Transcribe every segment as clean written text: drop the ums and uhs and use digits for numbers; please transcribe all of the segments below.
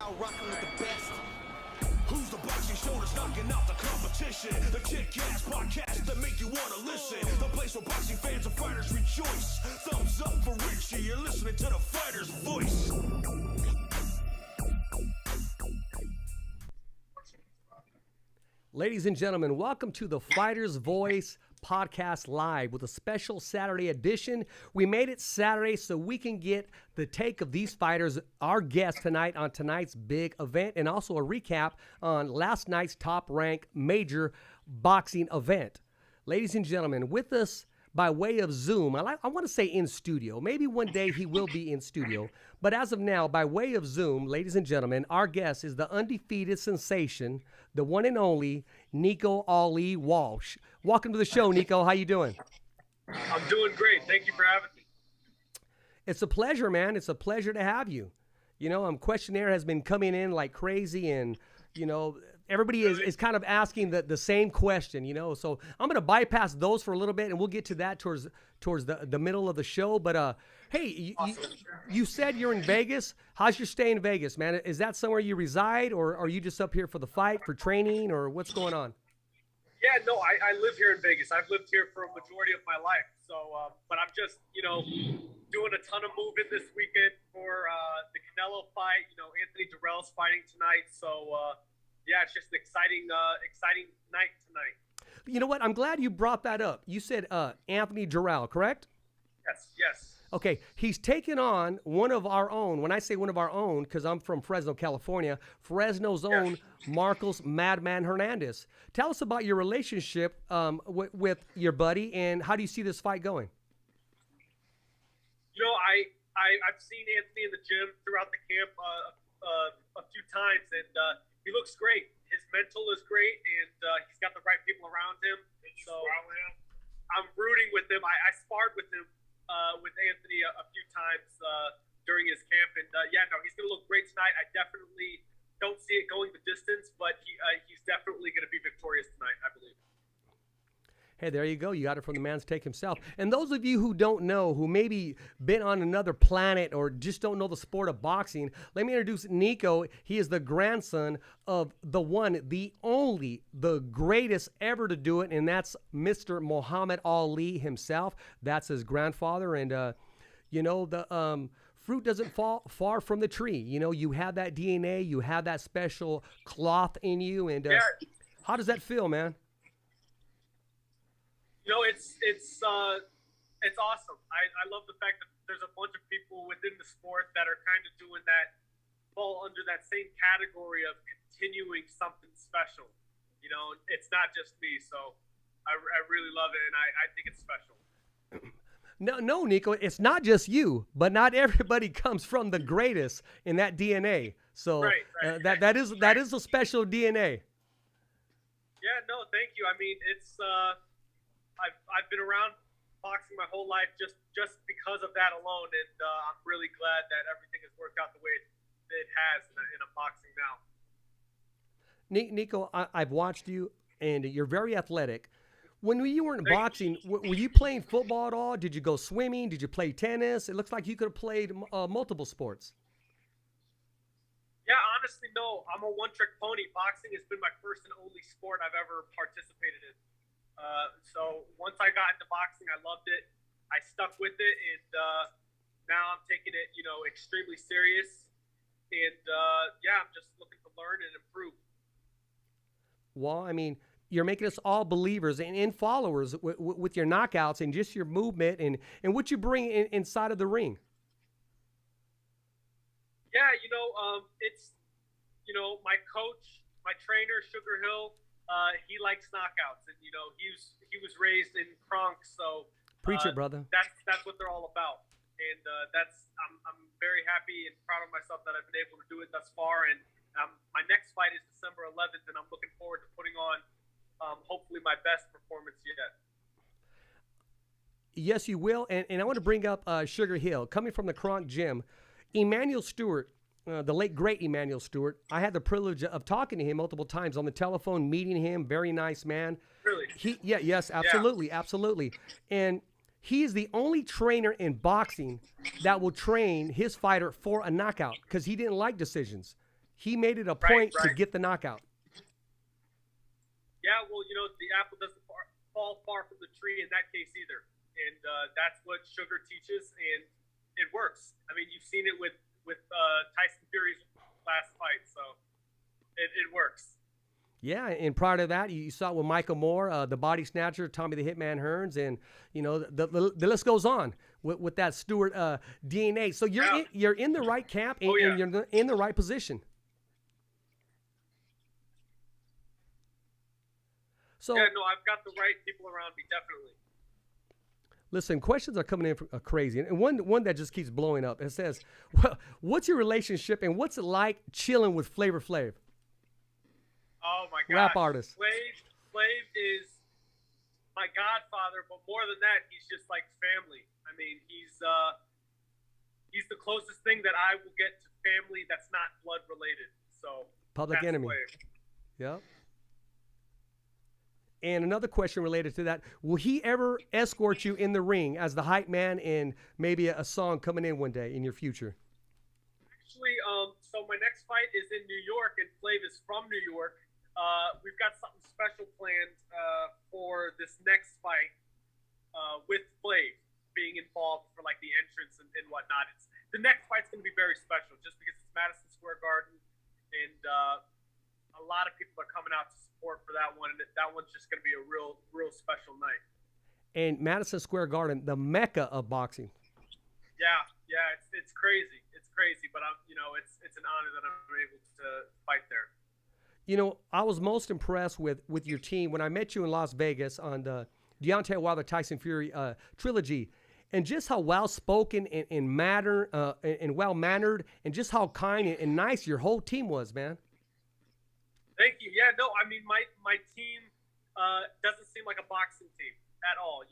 now rocking with the best. Who's the boxing show that's knocking out the competition? The kick-ass podcast that make you want to listen. The place where boxing fans and fighters rejoice. Thumbs up for Richie, you're listening to the fighter's voice. Ladies and gentlemen, welcome to the Fighter's Voice podcast live with a special Saturday edition. We made it Saturday so we can get the take of these fighters, our guests tonight on tonight's big event, and also a recap on last night's top-ranked major boxing event. Ladies and gentlemen, with us by way of Zoom, I want to say in studio. Maybe one day he will be in studio. But as of now, by way of Zoom, ladies and gentlemen, our guest is the undefeated sensation, the one and only Nico Ali Walsh. Welcome to the show, Nico. How you doing? I'm doing great. Thank you for having me. It's a pleasure, man. It's a pleasure to have you. You know, questionnaire has been coming in like crazy, and, you know, everybody is kind of asking the same question, you know. So I'm going to bypass those for a little bit, and we'll get to that towards the middle of the show. But, hey, you said you're in Vegas. How's your stay in Vegas, man? Is that somewhere you reside, or are you just up here for the fight, for training, or what's going on? Yeah, no, I live here in Vegas. I've lived here for a majority of my life. So, but I'm just, you know, doing a ton of moving this weekend for the Canelo fight. You know, Anthony Dirrell's fighting tonight. So, yeah, it's just an exciting night tonight. You know what? I'm glad you brought that up. You said Anthony Dirrell, correct? Yes. Okay, he's taken on one of our own. When I say one of our own, because I'm from Fresno, California, Fresno's own Marcos Madman Hernandez. Tell us about your relationship with your buddy, and how do you see this fight going? You know, I've seen Anthony in the gym throughout the camp a few times, and he looks great. His mental is great, and he's got the right people around him. So I'm rooting with him. I sparred with him. With Anthony a few times during his camp, and he's going to look great tonight. I definitely don't see it going the distance, but he's definitely going to be victorious tonight, I believe. Hey, there you go. You got it from the man's take himself. And those of you who don't know, who maybe been on another planet or just don't know the sport of boxing, let me introduce Nico. He is the grandson of the one, the only, the greatest ever to do it, and that's Mr. Muhammad Ali himself. That's his grandfather. And, you know, the fruit doesn't fall far from the tree. You know, you have that DNA, you have that special cloth in you. And how does that feel, man? You know, it's awesome. I love the fact that there's a bunch of people within the sport that are kind of doing that, fall under that same category of continuing something special. You know, it's not just me, so I really love it, and I think it's special. No, Nico, it's not just you, but not everybody comes from the greatest in that DNA. So right. That is a special DNA. Yeah, no, thank you. I mean, it's I've been around boxing my whole life just because of that alone, and I'm really glad that everything has worked out the way it has in a boxing now. Nico, I've watched you, and you're very athletic. When you were in boxing, were you playing football at all? Did you go swimming? Did you play tennis? It looks like you could have played multiple sports. Yeah, honestly, no. I'm a one-trick pony. Boxing has been my first and only sport I've ever participated in. So once I got into boxing, I loved it. I stuck with it, and now I'm taking it, you know, extremely serious. And I'm just looking to learn and improve. Well, I mean, you're making us all believers and followers with your knockouts and just your movement and what you bring inside of the ring. Yeah, you know, it's, you know, my coach, my trainer, Sugar Hill. He likes knockouts, and you know he was raised in Kronk, so preach it, brother. That's what they're all about, and I'm very happy and proud of myself that I've been able to do it thus far. And my next fight is December 11th, and I'm looking forward to putting on hopefully my best performance yet. Yes, you will, and I want to bring up Sugar Hill coming from the Kronk gym. Emmanuel Stewart. The late, great Emmanuel Stewart. I had the privilege of talking to him multiple times on the telephone, meeting him. Very nice man. Really? Yes, absolutely, absolutely. And he is the only trainer in boxing that will train his fighter for a knockout because he didn't like decisions. he made it a point to Right. get the knockout. Yeah, well, the apple doesn't fall far from the tree in that case either, and that's what Sugar teaches, and it works. I mean, you've seen it with Tyson Fury's last fight, so it works. Yeah, and prior to that, you saw it with Michael Moore, the body snatcher, Tommy the Hitman Hearns, and the list goes on with that Stewart DNA. So you're in the right camp and, and you're in the right position. So Yeah, no, I've got the right people around me, definitely. listen, questions are coming in crazy, and one that just keeps blowing up. It says, "Well, what's your relationship and what's it like chilling with Flavor Flav?" Oh my God, Rap artist. Flav is my godfather, but more than that, he's just like family. I mean, he's the closest thing that I will get to family that's not blood related. So Public that's enemy. Flav. Yep. And another question related to that: will he ever escort you in the ring as the hype man in maybe a song coming in one day in your future? Actually, so my next fight is in New York, and Flav is from New York. We've got something special planned for this next fight with Flav being involved for like the entrance and whatnot. The next fight's going to be very special just because it's Madison Square Garden, and a lot of people are coming out to support for that one, and that one's just going to be a real special night. And Madison Square Garden, the mecca of boxing. Yeah, it's crazy. It's crazy, but it's an honor that I'm able to fight there. I was most impressed with your team when I met you in Las Vegas on the Deontay Wilder Tyson Fury trilogy, and just how well-spoken and well-mannered, and just how kind and nice your whole team was, man. Thank you. Yeah, no, I mean my team doesn't seem like a boxing team at all.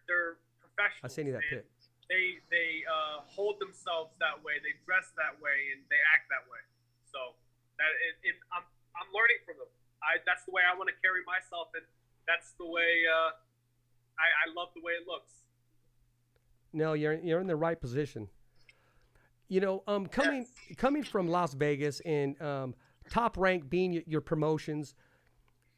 They're professionals. I sent you that pic. They hold themselves that way. They dress that way, and they act that way. So I'm learning from them. That's the way I want to carry myself, and that's the way I love the way it looks. No, you're in the right position. Coming from Las Vegas and Top Rank being your promotions,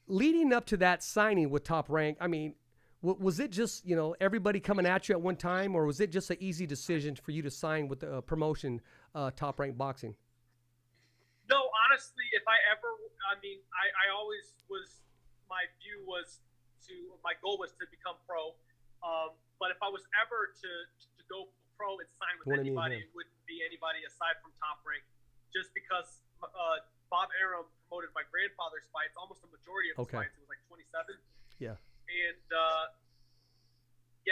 leading up to that signing with Top Rank, I mean, was it just everybody coming at you at one time, or was it just an easy decision for you to sign with the promotion Top Rank Boxing? No, honestly, I always was. My goal was to become pro. But if I was ever to go pro and sign with anybody, it wouldn't be anybody aside from Top Rank, just because Bob Arum promoted my grandfather's fights, almost the majority of his fights. It was like 27. Yeah. And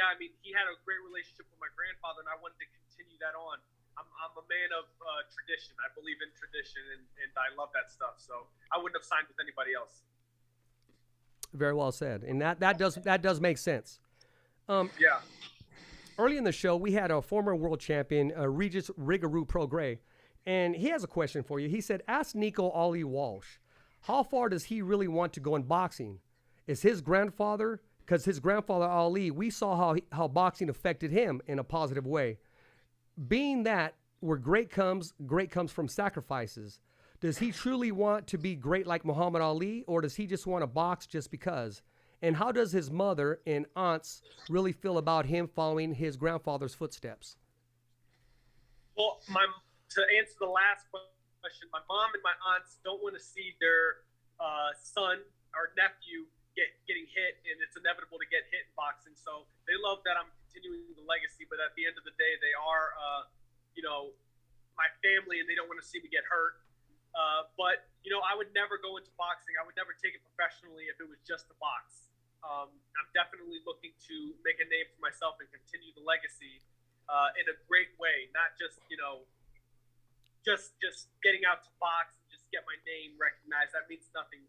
I mean, he had a great relationship with my grandfather, and I wanted to continue that on. I'm a man of tradition. I believe in tradition, and I love that stuff. So I wouldn't have signed with anybody else. Very well said, and that does make sense. Yeah. Early in the show, we had a former world champion, Regis Rigaroo Prograis, and he has a question for you. He said, "Ask Nico Ali Walsh, how far does he really want to go in boxing? Is his grandfather, because his grandfather Ali, we saw how boxing affected him in a positive way. Being that where great comes from sacrifices. Does he truly want to be great like Muhammad Ali, or does he just want to box just because? And how does his mother and aunts really feel about him following his grandfather's footsteps?" Well, to answer the last question, my mom and my aunts don't want to see their son or nephew getting hit, and it's inevitable to get hit in boxing. So they love that I'm continuing the legacy, but at the end of the day, they are, my family, and they don't want to see me get hurt. But I would never go into boxing. I would never take it professionally if it was just a box. I'm definitely looking to make a name for myself and continue the legacy in a great way, not just just getting out to box and just get my name recognized. That means nothing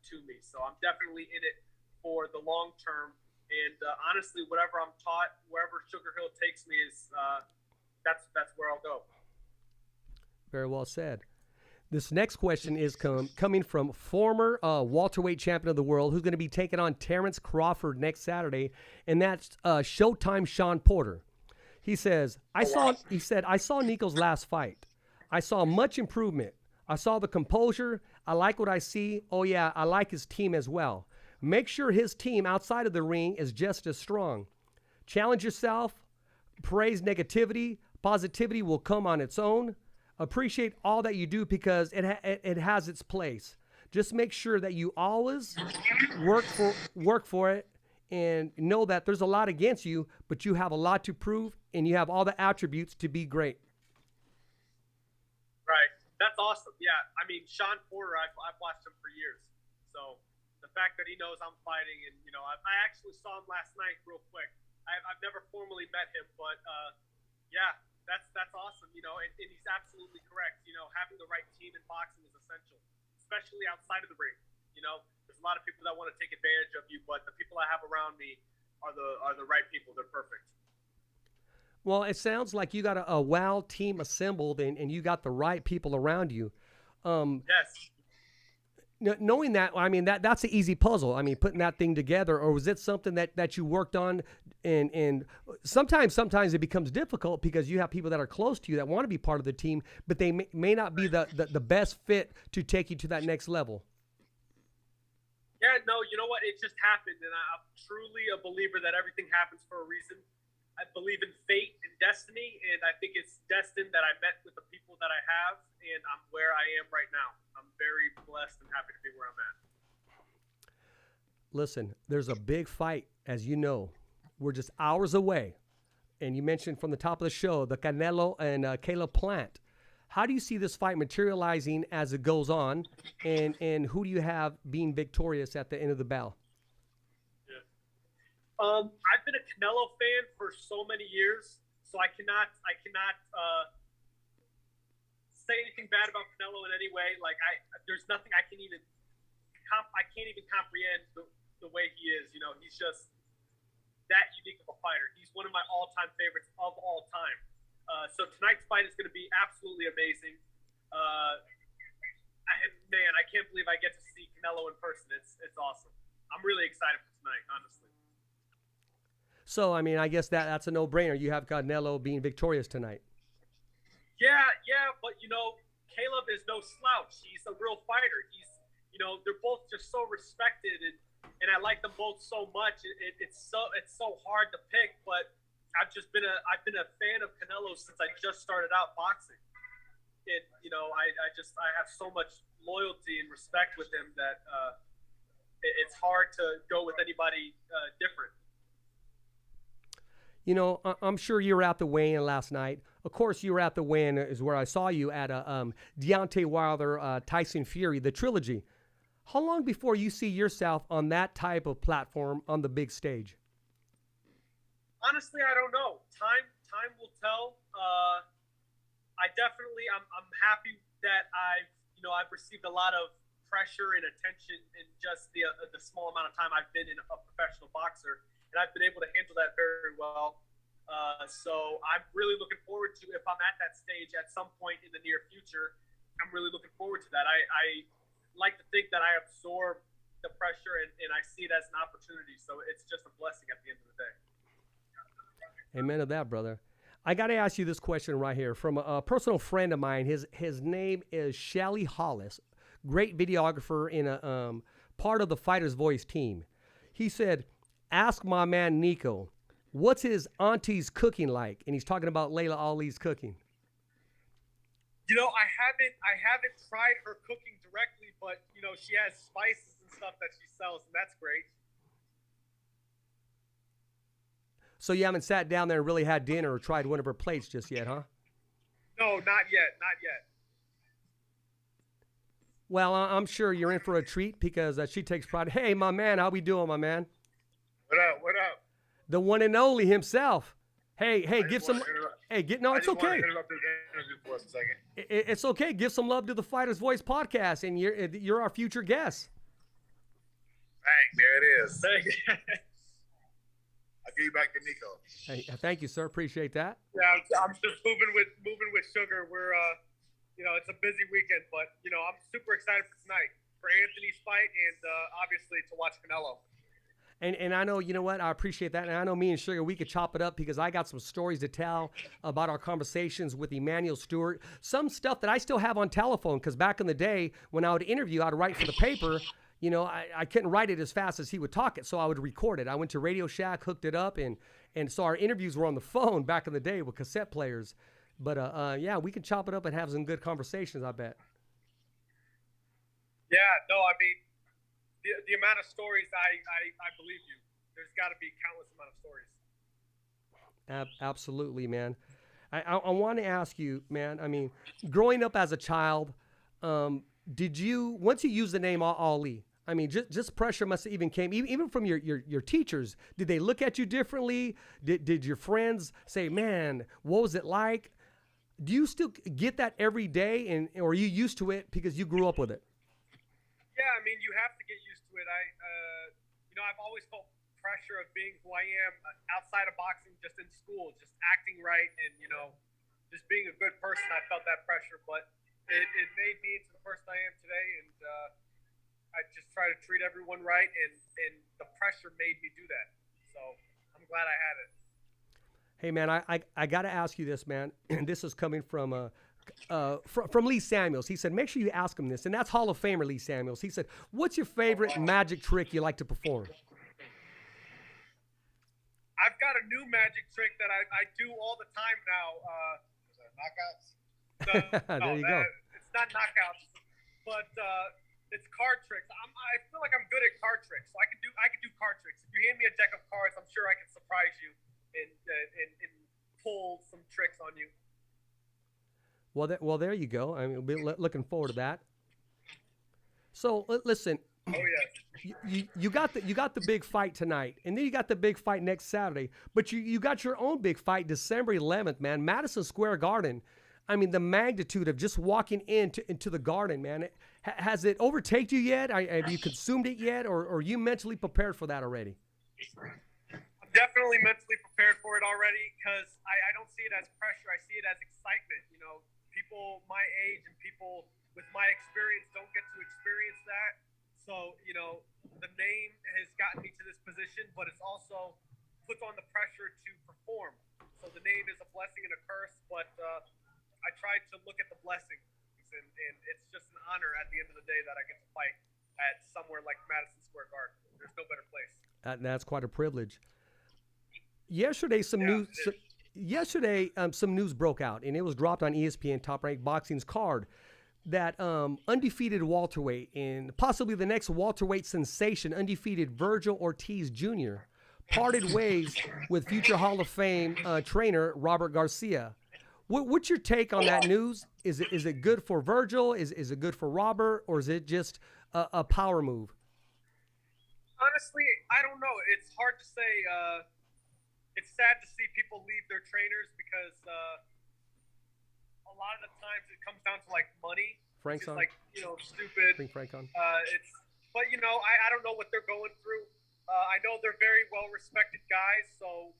to me. So I'm definitely in it for the long term. And honestly, whatever I'm taught, wherever Sugar Hill takes me is that's where I'll go. Very well said. This next question is coming from former welterweight champion of the world, who's going to be taking on Terrence Crawford next Saturday, and that's Showtime Sean Porter. He says, I saw Nico's last fight. I saw much improvement. I saw the composure. I like what I see. Oh, yeah, I like his team as well. Make sure his team outside of the ring is just as strong. Challenge yourself. Praise negativity. Positivity will come on its own. Appreciate all that you do because it has its place. Just make sure that you always work for it and know that there's a lot against you, but you have a lot to prove and you have all the attributes to be great. Right. That's awesome. Yeah. I mean, Sean Porter, I've watched him for years. So the fact that he knows I'm fighting and, you know, I actually saw him last night real quick. I've never formally met him, but yeah, that's awesome. You know, and he's absolutely correct. You know, having the right team in boxing is essential, especially outside of the ring. You know, there's a lot of people that want to take advantage of you, but the people I have around me are the right people. They're perfect. Well, it sounds like you got a WOW team assembled and you got the right people around you. Yes. Knowing that, I mean, that's an easy puzzle. I mean, putting that thing together, or was it something that you worked on? And sometimes it becomes difficult because you have people that are close to you that want to be part of the team, but they may not be the best fit to take you to that next level. Yeah, no, you know what? It just happened, and I'm truly a believer that everything happens for a reason. I believe in fate and destiny, and I think it's destined that I met with the people that I have, and I'm where I am right now. I'm very blessed and happy to be where I'm at. Listen, there's a big fight, as you know. We're just hours away, and you mentioned from the top of the show, the Canelo and Caleb Plant. How do you see this fight materializing as it goes on, and who do you have being victorious at the end of the bell? I've been a Canelo fan for so many years, so I cannot say anything bad about Canelo in any way. Like there's nothing I can't even comprehend the way he is. You know, he's just that unique of a fighter. He's one of my all-time favorites of all time. So tonight's fight is going to be absolutely amazing. I can't believe I get to see Canelo in person. It's awesome. I'm really excited for tonight, honestly. So, I mean, I guess that's a no-brainer. You have Canelo being victorious tonight. Yeah, but, you know, Caleb is no slouch. He's a real fighter. They're both just so respected, and I like them both so much. It's so hard to pick, but I've been a fan of Canelo since I just started out boxing. I have so much loyalty and respect with him that it's hard to go with anybody different. You know, I'm sure you were at the weigh-in last night. Of course, you were at the weigh-in is where I saw you at Deontay Wilder, Tyson Fury, the trilogy. How long before you see yourself on that type of platform on the big stage? Honestly, I don't know. Time will tell. I'm happy that I've received a lot of pressure and attention in just the small amount of time I've been a professional boxer. And I've been able to handle that very well. So I'm really looking forward to, if I'm at that stage at some point in the near future, I'm really looking forward to that. I like to think that I absorb the pressure and I see it as an opportunity. So it's just a blessing at the end of the day. Amen to that, brother. I got to ask you this question right here from a personal friend of mine. His name is Shelly Hollis, great videographer in a part of the Fighter's Voice team. He said, ask my man Nico, what's his auntie's cooking like? And he's talking about Layla Ali's cooking. You know, I haven't tried her cooking directly, but you know, she has spices and stuff that she sells, and that's great. So you haven't sat down there and really had dinner or tried one of her plates just yet, huh? No, not yet. Well, I'm sure you're in for a treat because she takes pride. Hey, my man, how we doing, my man? What up? The one and only himself. Hey, give some. Hey, no, it's okay. It's okay. Give some love to the Fighter's Voice podcast, and you're our future guest. Bang, there it is. Thank you. I'll give you back to Nico. Hey, thank you, sir. Appreciate that. Yeah, I'm just moving with sugar. We're it's a busy weekend, but I'm super excited for tonight, for Anthony's fight, and obviously to watch Canelo. And I know, you know what, I appreciate that. And I know me and Sugar, we could chop it up because I got some stories to tell about our conversations with Emmanuel Stewart. Some stuff that I still have on telephone because back in the day when I would interview, I'd write for the paper. You know, I couldn't write it as fast as he would talk it, so I would record it. I went to Radio Shack, hooked it up, and so our interviews were on the phone back in the day with cassette players. But, yeah, we can chop it up and have some good conversations, I bet. Yeah, no, I mean, the amount of stories, I believe you. There's got to be countless amount of stories. Absolutely, man. I want to ask you, man, I mean, growing up as a child, did you, once you used the name Ali, I mean, just pressure must have even came, even from your teachers. Did they look at you differently? Did your friends say, man, what was it like? Do you still get that every day, or are you used to it because you grew up with it? Yeah, I mean, you have to get used to it. I've always felt pressure of being who I am outside of boxing, just in school, just acting right, and just being a good person. I felt that pressure, but it made me into the person I am today, and I just try to treat everyone right, and the pressure made me do that. So I'm glad I had it. Hey, man, I got to ask you this, man, and this is coming from Lee Samuels. He said, make sure you ask him this, and that's Hall of Famer Lee Samuels. He said, what's your favorite magic trick you like to perform? I've got a new magic trick that I do all the time now. Knockouts? There you go. It's not knockouts, but it's card tricks. I feel like I'm good at card tricks, so I can do card tricks. If you hand me a deck of cards, I'm sure I can surprise you and pull some tricks on you. Well, there you go. I mean, we'll be looking forward to that. So listen. Oh yes. You got the big fight tonight, and then you got the big fight next Saturday. But you got your own big fight December 11th, man. Madison Square Garden. I mean, the magnitude of just walking into the Garden, man. Has it overtaken you yet? Have you consumed it yet, or are you mentally prepared for that already? I'm definitely mentally prepared for it already because I don't see it as pressure. I see it as excitement. People my age and people with my experience don't get to experience that. So, the name has gotten me to this position, but it's also puts on the pressure to perform. So the name is a blessing and a curse, but I try to look at the blessings, and it's just an honor at the end of the day that I get to fight at somewhere like Madison Square Garden. There's no better place. That's quite a privilege. Yesterday, some news broke out, and it was dropped on ESPN Top Rank Boxing's card that undefeated welterweight and possibly the next welterweight sensation, undefeated Virgil Ortiz Jr., parted ways with future Hall of Fame trainer Robert Garcia. What's your take on that news? Is it good for Virgil? Is it good for Robert? Or is it just a power move? Honestly, I don't know. It's hard to say. It's sad to see people leave their trainers because a lot of the times it comes down to like money. Frank's on. Like, stupid. Bring Frank on. But I don't know what they're going through. I know they're very well respected guys, so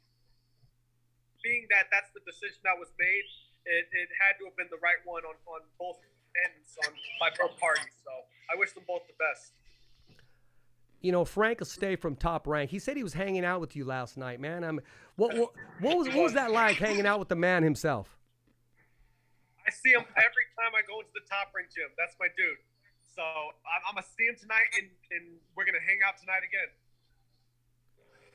being that that's the decision that was made, it had to have been the right one on both ends, by both parties. So I wish them both the best. Frank Estee from Top Rank, he said he was hanging out with you last night, man. What was that like, hanging out with the man himself? I see him every time I go into the Top Rank gym. That's my dude. So I'm going to see him tonight, and we're going to hang out tonight again.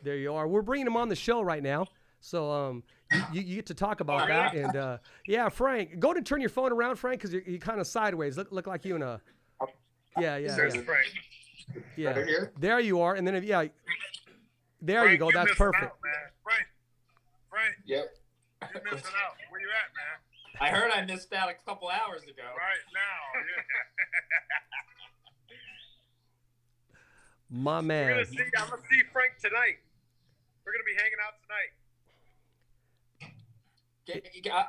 There you are. We're bringing him on the show right now. So you get to talk about that. And, yeah, Frank, go ahead and turn your phone around, Frank, because you're kind of sideways. Look like you in a – yeah. Frank. Yeah, Right here? there you are, and then there Frank, you go. That's missing perfect. Out, man. Frank, Yep. you're missing out. Where you at, man? I heard I missed out a couple hours ago. Right now. Yeah. My man. I'm gonna see Frank tonight. We're gonna be hanging out tonight.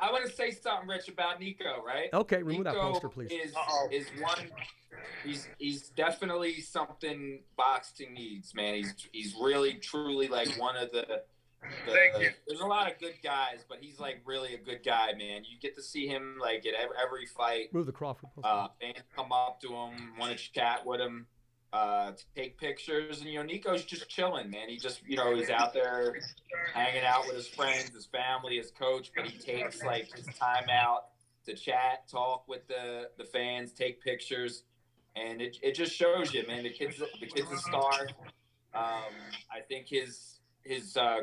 I want to say something, Rich, about Nico, right? Okay, remove that Nico poster, please. is one. He's definitely something boxing needs, man. He's really truly like one of the Thank you. There's a lot of good guys, but he's like really a good guy, man. You get to see him like at every fight. Move the Crawford poster. Fans come up to him, want to chat with him. take pictures. And, Nico's just chilling, man. He just, he's out there hanging out with his friends, his family, his coach, but he takes like his time out to chat, talk with the fans, take pictures. And it just shows you, man, the kid's a star. I think his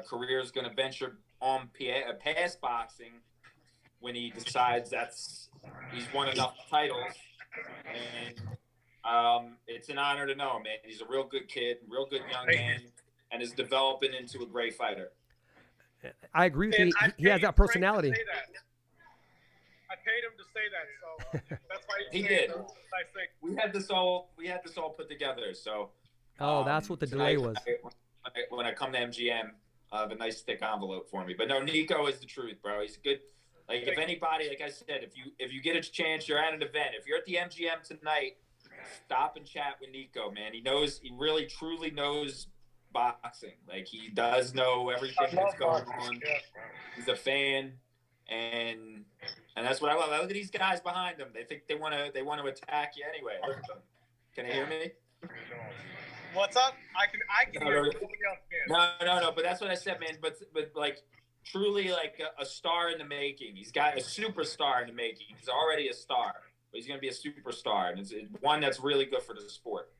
career is going to venture on past boxing when he decides he's won enough titles. And it's an honor to know him, man. He's a real good kid, real good young man, and is developing into a great fighter. I agree with you. He has that personality. I paid him to say that, so that's why he did. Nice thing. We had this all put together. So. That's what the delay was. When I come to MGM, have a nice thick envelope for me. But no, Nico is the truth, bro. He's good. Like if anybody, like I said, if you get a chance, you're at an event. If you're at the MGM tonight, stop and chat with Nico, man. He really truly knows boxing. Like he does know everything that's going on. He's a fan, and that's what I love. Look at these guys behind him. They think they want to attack you anyway. Look at them. Can they hear me? What's up? I can hear you. No. But that's what I said, man. But like truly like a star in the making. He's got a superstar in the making. He's already a star, but he's going to be a superstar, and it's one that's really good for the sport.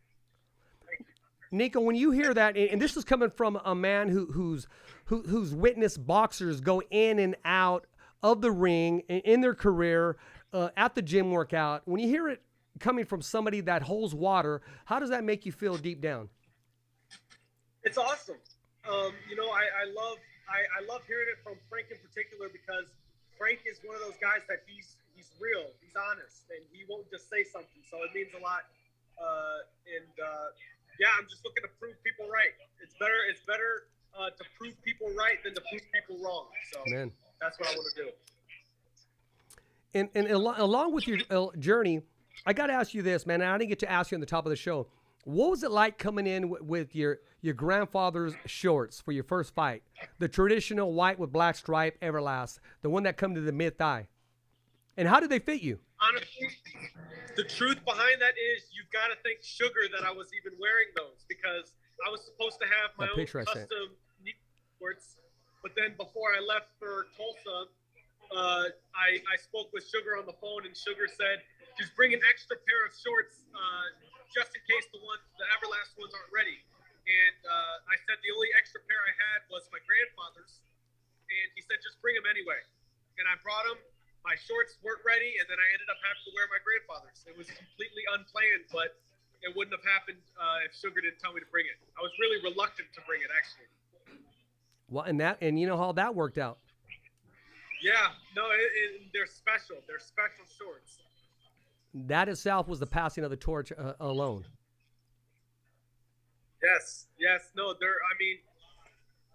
Nico, when you hear that, and this is coming from a man who's witnessed boxers go in and out of the ring in their career, at the gym workout, when you hear it coming from somebody that holds water, how does that make you feel deep down? It's awesome. I love hearing it from Frank in particular, because Frank is one of those guys that he's real, he's honest, and he won't just say something. So it means a lot. I'm just looking to prove people right. It's better to prove people right than to prove people wrong. So man, that's what I want to do. And along with your journey, I got to ask you this, man. And I didn't get to ask you on the top of the show. What was it like coming in with your grandfather's shorts for your first fight? The traditional white with black stripe Everlast, the one that come to the mid-thigh. And how did they fit you? Honestly, the truth behind that is you've got to thank Sugar that I was even wearing those, because I was supposed to have my own custom shorts. But then before I left for Tulsa, I spoke with Sugar on the phone, and Sugar said, just bring an extra pair of shorts just in case the Everlast ones aren't ready. And I said the only extra pair I had was my grandfather's, and he said just bring them anyway. And I brought them. My shorts weren't ready, and then I ended up having to wear my grandfather's. It was completely unplanned, but it wouldn't have happened if Sugar didn't tell me to bring it. I was really reluctant to bring it, actually. Well, and you know how that worked out. Yeah, no, they're special. They're special shorts. That itself was the passing of the torch alone. Yes, no,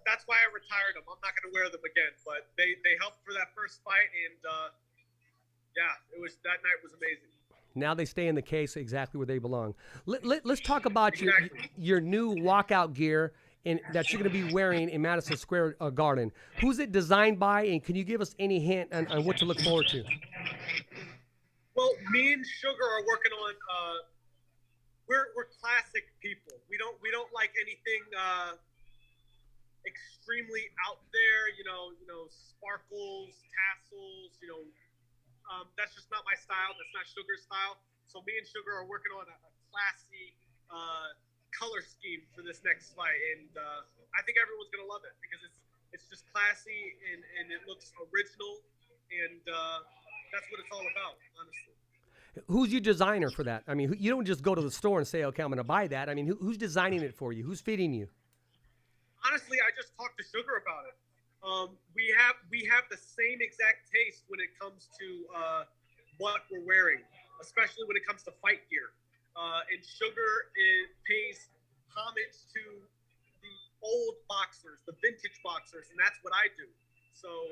that's why I retired them. I'm not going to wear them again, but they helped for that first fight, and that night was amazing. Now they stay in the case exactly where they belong. Let's talk about your new walkout gear that you're going to be wearing in Madison Square Garden. Who's it designed by, and can you give us any hint on what to look forward to? Well, me and Sugar are working on. We're classic people. We don't like anything extremely out there. Sparkles, tassels. That's just not my style. That's not Sugar's style. So me and Sugar are working on a classy color scheme for this next fight, and I think everyone's gonna love it because it's just classy and it looks original, and that's what it's all about, honestly. Who's your designer for that? I mean, you don't just go to the store and say, okay, I'm going to buy that. I mean, who's designing it for you? Who's fitting you? Honestly, I just talked to Sugar about it. We have the same exact taste when it comes to what we're wearing, especially when it comes to fight gear. And Sugar pays homage to the old boxers, the vintage boxers, and that's what I do. So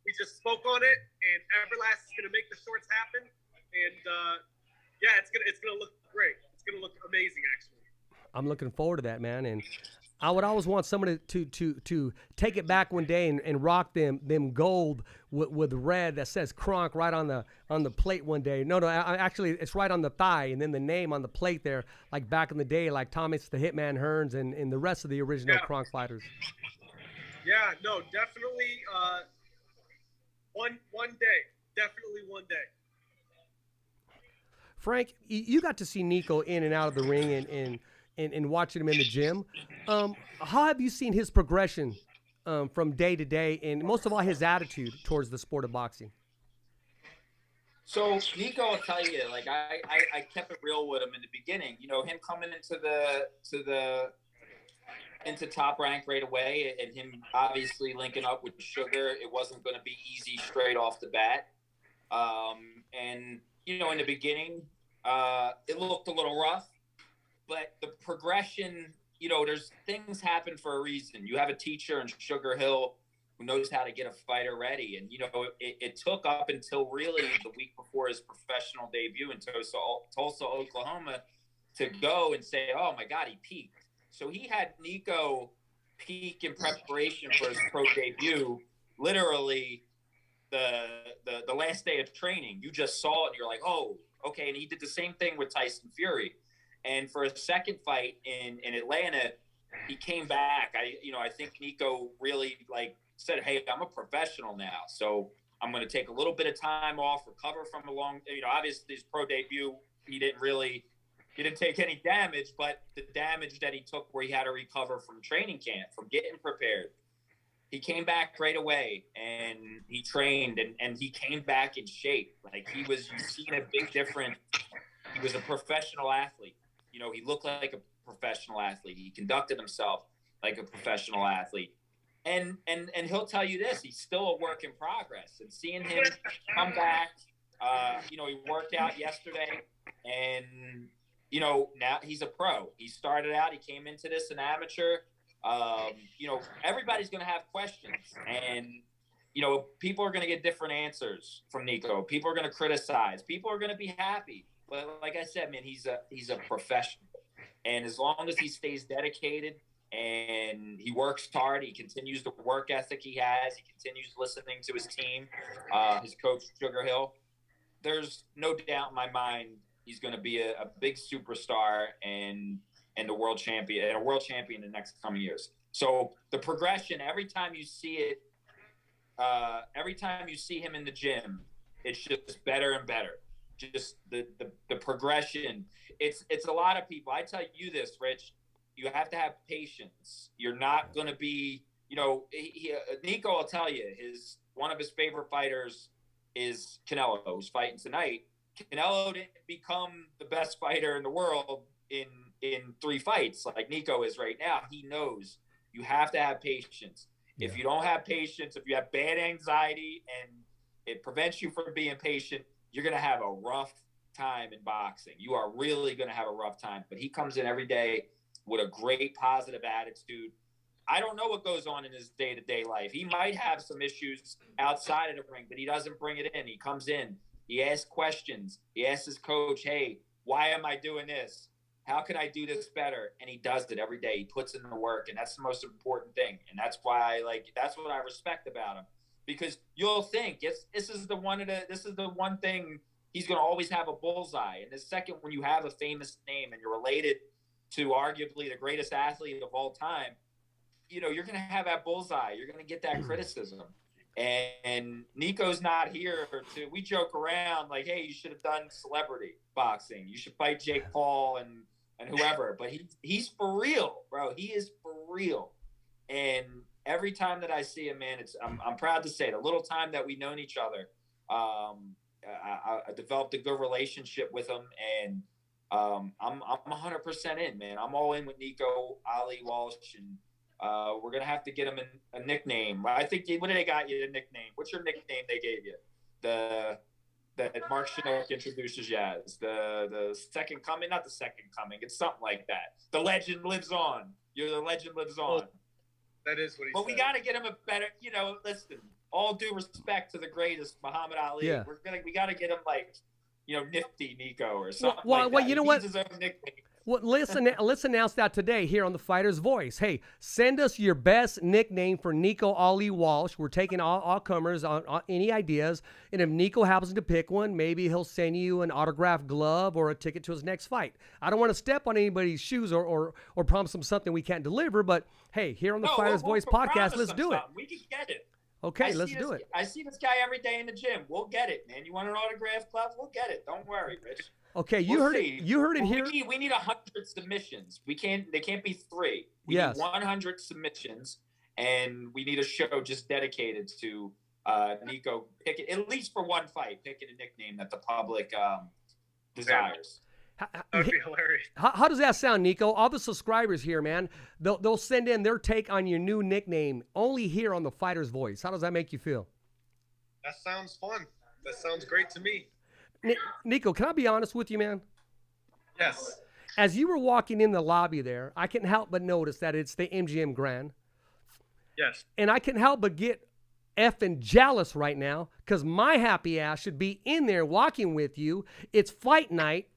we just spoke on it, and Everlast is going to make the shorts happen. And it's gonna look great. It's gonna look amazing, actually. I'm looking forward to that, man. And I would always want someone to take it back one day and rock them gold with red that says Kronk right on the plate one day. No, actually it's right on the thigh, and then the name on the plate there, like back in the day, like Thomas the Hitman Hearns and the rest of the original Kronk fighters. Yeah, no, definitely. One day, definitely one day. Frank, you got to see Nico in and out of the ring and watching him in the gym. How have you seen his progression from day to day, and most of all his attitude towards the sport of boxing? So Nico, will tell you, like I kept it real with him in the beginning. You know, him coming into Top Rank right away, and him obviously linking up with Sugar. It wasn't going to be easy straight off the bat. And you know, in the beginning, it looked a little rough, but the progression, you know, there's things happen for a reason. You have a teacher in Sugar Hill who knows how to get a fighter ready. And, you know, it took up until really the week before his professional debut in Tulsa, Oklahoma, to go and say, oh my God, he peaked. So he had Nico peak in preparation for his pro debut, literally the last day of training. You just saw it and you're like, oh, okay. And he did the same thing with Tyson Fury. And for his second fight in Atlanta, he came back. I think Nico really said, hey, I'm a professional now. So I'm going to take a little bit of time off, recover from obviously his pro debut, he didn't take any damage, but the damage that he took where he had to recover from training camp, from getting prepared. He came back right away and he trained and he came back in shape. Like you've seen a big difference. He was a professional athlete. You know, he looked like a professional athlete. He conducted himself like a professional athlete. And he'll tell you this, he's still a work in progress. And seeing him come back, he worked out yesterday and, now he's a pro. He started out, he came into this an amateur. Everybody's going to have questions and, people are going to get different answers from Nico. People are going to criticize. People are going to be happy. But like I said, man, he's a professional. And as long as he stays dedicated and he works hard, he continues the work ethic he has, he continues listening to his team, his coach, Sugar Hill, there's no doubt in my mind he's going to be a big superstar and a world champion in the next coming years. So the progression, every time you see it, every time you see him in the gym, it's just better and better. Just the progression. It's a lot of people. I tell you this, Rich, you have to have patience. You're not going to be, Nico will tell you one of his favorite fighters is Canelo, who's fighting tonight. Canelo didn't become the best fighter in the world in 3 fights like Nico is right now. He knows you have to have patience. Yeah. If you don't have patience, if you have bad anxiety and it prevents you from being patient, you're going to have a rough time in boxing. You are really going to have a rough time. But he comes in every day with a great positive attitude. I don't know what goes on in his day-to-day life. He might have some issues outside of the ring, but he doesn't bring it in. He comes in. He asks questions. He asks his coach, hey, why am I doing this? How can I do this better? And he does it every day. He puts in the work, and that's the most important thing. And that's why, that's what I respect about him. Because you'll think this is the one thing he's going to always have a bullseye. And the second, when you have a famous name and you're related to arguably the greatest athlete of all time, you're going to have that bullseye. You're going to get that criticism. And Nico's not here we joke around like, hey, you should have done celebrity boxing. You should fight Jake Paul and whoever. But he's for real, bro. He is for real. And every time that I see him, man, I'm proud to say the little time that we've known each other, I developed a good relationship with him, and I'm 100% in, man. I'm all in with Nico Ali Walsh, and we're gonna have to get him a nickname. I think what did they got you a nickname? What's your nickname they gave you? That Mark Chinook introduces you as the second coming, not the second coming. It's something like that. The legend lives on. The legend lives on. That is what he said. But we got to get him a better, listen, all due respect to the greatest Muhammad Ali. Yeah. We got to get him Nifty Nico or something well, like that. You know what? His own nickname. Well, let's announce that today here on the Fighter's Voice. Hey, send us your best nickname for Nico Ali Walsh. We're taking all comers on any ideas. And if Nico happens to pick one, maybe he'll send you an autographed glove or a ticket to his next fight. I don't want to step on anybody's shoes or promise them something we can't deliver, but hey, here on the Fighter's Voice podcast, let's do it. We can get it. Okay, let's do it. I see this guy every day in the gym. We'll get it, man. You want an autographed glove? We'll get it. Don't worry, Rich. Okay, you heard it. You heard it here. We need 100 submissions. They can't be 3. We Yes. need 100 submissions, and we need a show just dedicated to Nico picking, at least for one fight, picking a nickname that the public desires. That'd be hilarious. How does that sound, Nico? All the subscribers here, man, they'll send in their take on your new nickname only here on the Fighter's Voice. How does that make you feel? That sounds fun. That sounds great to me. Nico, can I be honest with you, man? Yes. As you were walking in the lobby there, I can't help but notice that it's the MGM Grand. Yes. And I can't help but get effing jealous right now because my happy ass should be in there walking with you. It's fight night.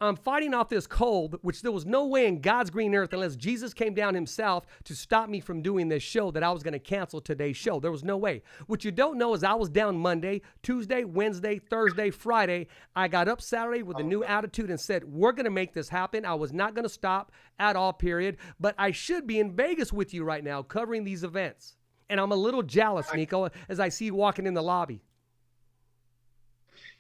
I'm fighting off this cold, which there was no way in God's green earth, unless Jesus came down himself to stop me from doing this show, that I was going to cancel today's show. There was no way. What you don't know is I was down Monday, Tuesday, Wednesday, Thursday, Friday. I got up Saturday with a new attitude and said, we're going to make this happen. I was not going to stop at all, period. But I should be in Vegas with you right now covering these events. And I'm a little jealous, Nico, as I see you walking in the lobby.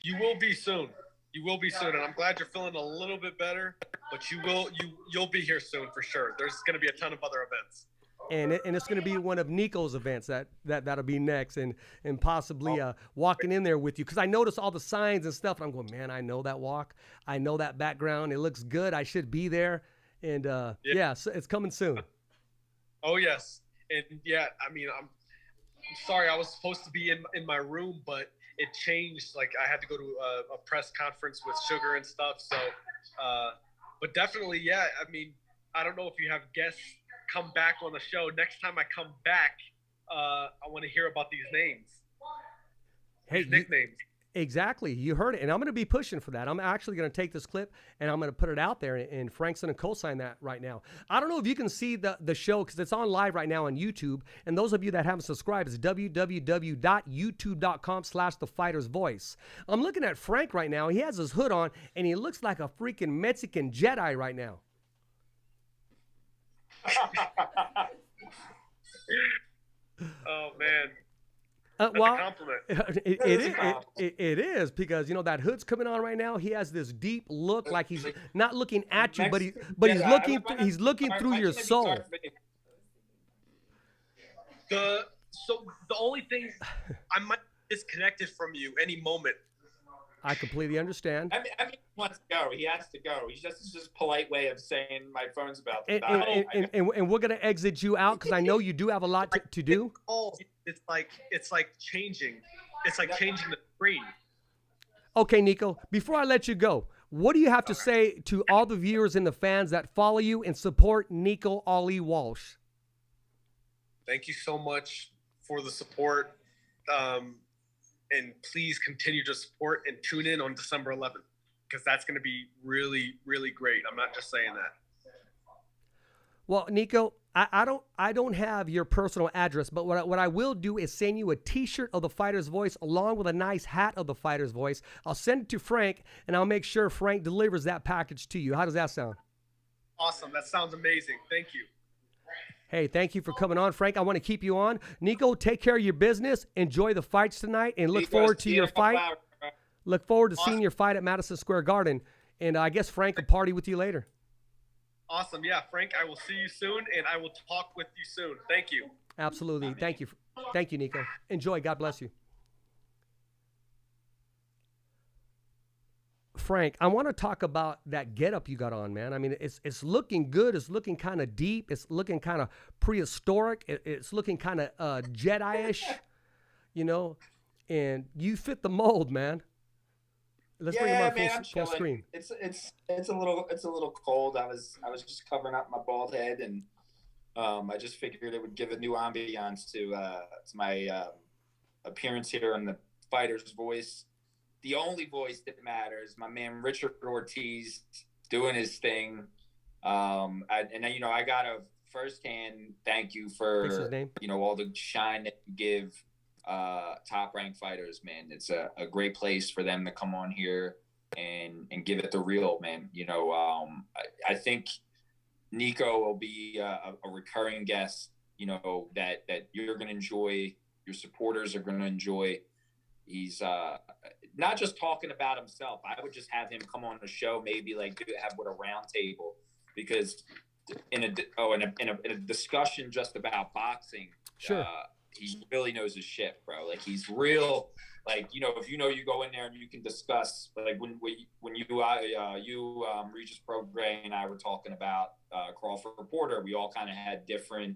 You will be soon. You will be soon, and I'm glad you're feeling a little bit better. But you'll be here soon for sure. There's going to be a ton of other events, and it's going to be one of Nico's events that'll be next, and possibly walking in there with you because I noticed all the signs and stuff. And I'm going, man, I know that walk, I know that background. It looks good. I should be there, and yeah, so it's coming soon. Oh yes, and yeah, I mean, I'm sorry, I was supposed to be in my room, but it changed. Like I had to go to a press conference with Sugar and stuff. So, but definitely, yeah. I mean, I don't know if you have guests come back on the show. Next time I come back, I want to hear about these names. Hey, these nicknames. Exactly. You heard it. And I'm going to be pushing for that. I'm actually going to take this clip and I'm going to put it out there, and Frank's going to co-sign that right now. I don't know if you can see the show because it's on live right now on YouTube. And those of you that haven't subscribed, it's www.youtube.com/thefightersvoice. I'm looking at Frank right now. He has his hood on and he looks like a freaking Mexican Jedi right now. Oh, man. Well, That's a compliment. It is because that hood's coming on right now. He has this deep look, like he's not looking at you, but he's looking through your soul. The only thing, I might be disconnected from you any moment. I completely understand. I mean, he wants to go. He has to go. It's just a polite way of saying my phone's about to die. And we're gonna exit you out because I know you do have a lot to do. It's like changing. It's like changing the screen. Okay, Nico. Before I let you go, what do you have to say to all the viewers and the fans that follow you and support Nico Ali Walsh? Thank you so much for the support. And please continue to support and tune in on December 11th because that's going to be really, really great. I'm not just saying that. Well, Nico, I don't have your personal address, but what I will do is send you a T-shirt of the Fighter's Voice along with a nice hat of the Fighter's Voice. I'll send it to Frank, and I'll make sure Frank delivers that package to you. How does that sound? Awesome. That sounds amazing. Thank you. Hey, thank you for coming on, Frank. I want to keep you on. Nico, take care of your business. Enjoy the fights tonight, and look forward to your fight. Look forward to seeing your fight at Madison Square Garden. And I guess Frank will party with you later. Awesome. Yeah, Frank, I will see you soon, and I will talk with you soon. Thank you. Absolutely. Thank you. Thank you, Nico. Enjoy. God bless you. Frank, I want to talk about that getup you got on, man. I mean, it's looking good. It's looking kind of deep. It's looking kind of prehistoric. It's looking kind of Jedi-ish, and you fit the mold, man. Let's bring him on full screen. It's a little cold. I was just covering up my bald head, and I just figured it would give a new ambiance to my appearance here on the Fighter's Voice. The only voice that matters, my man Richard Ortiz doing his thing. And you know, I got a firsthand thank you for, you know, all the shine that you give Top Rank fighters, man. It's a great place for them to come on here and give it the real, man. You know, I think Nico will be a recurring guest, you know, that you're going to enjoy, your supporters are going to enjoy. He's not just talking about himself. I would just have him come on the show, maybe like have with a round table, because in a discussion just about boxing, sure, he really knows his shit, bro. Like, he's real. Like, you know, if you go in there and you can discuss, like when you Regis Prograis and I were talking about Crawford Porter, we all kind of had different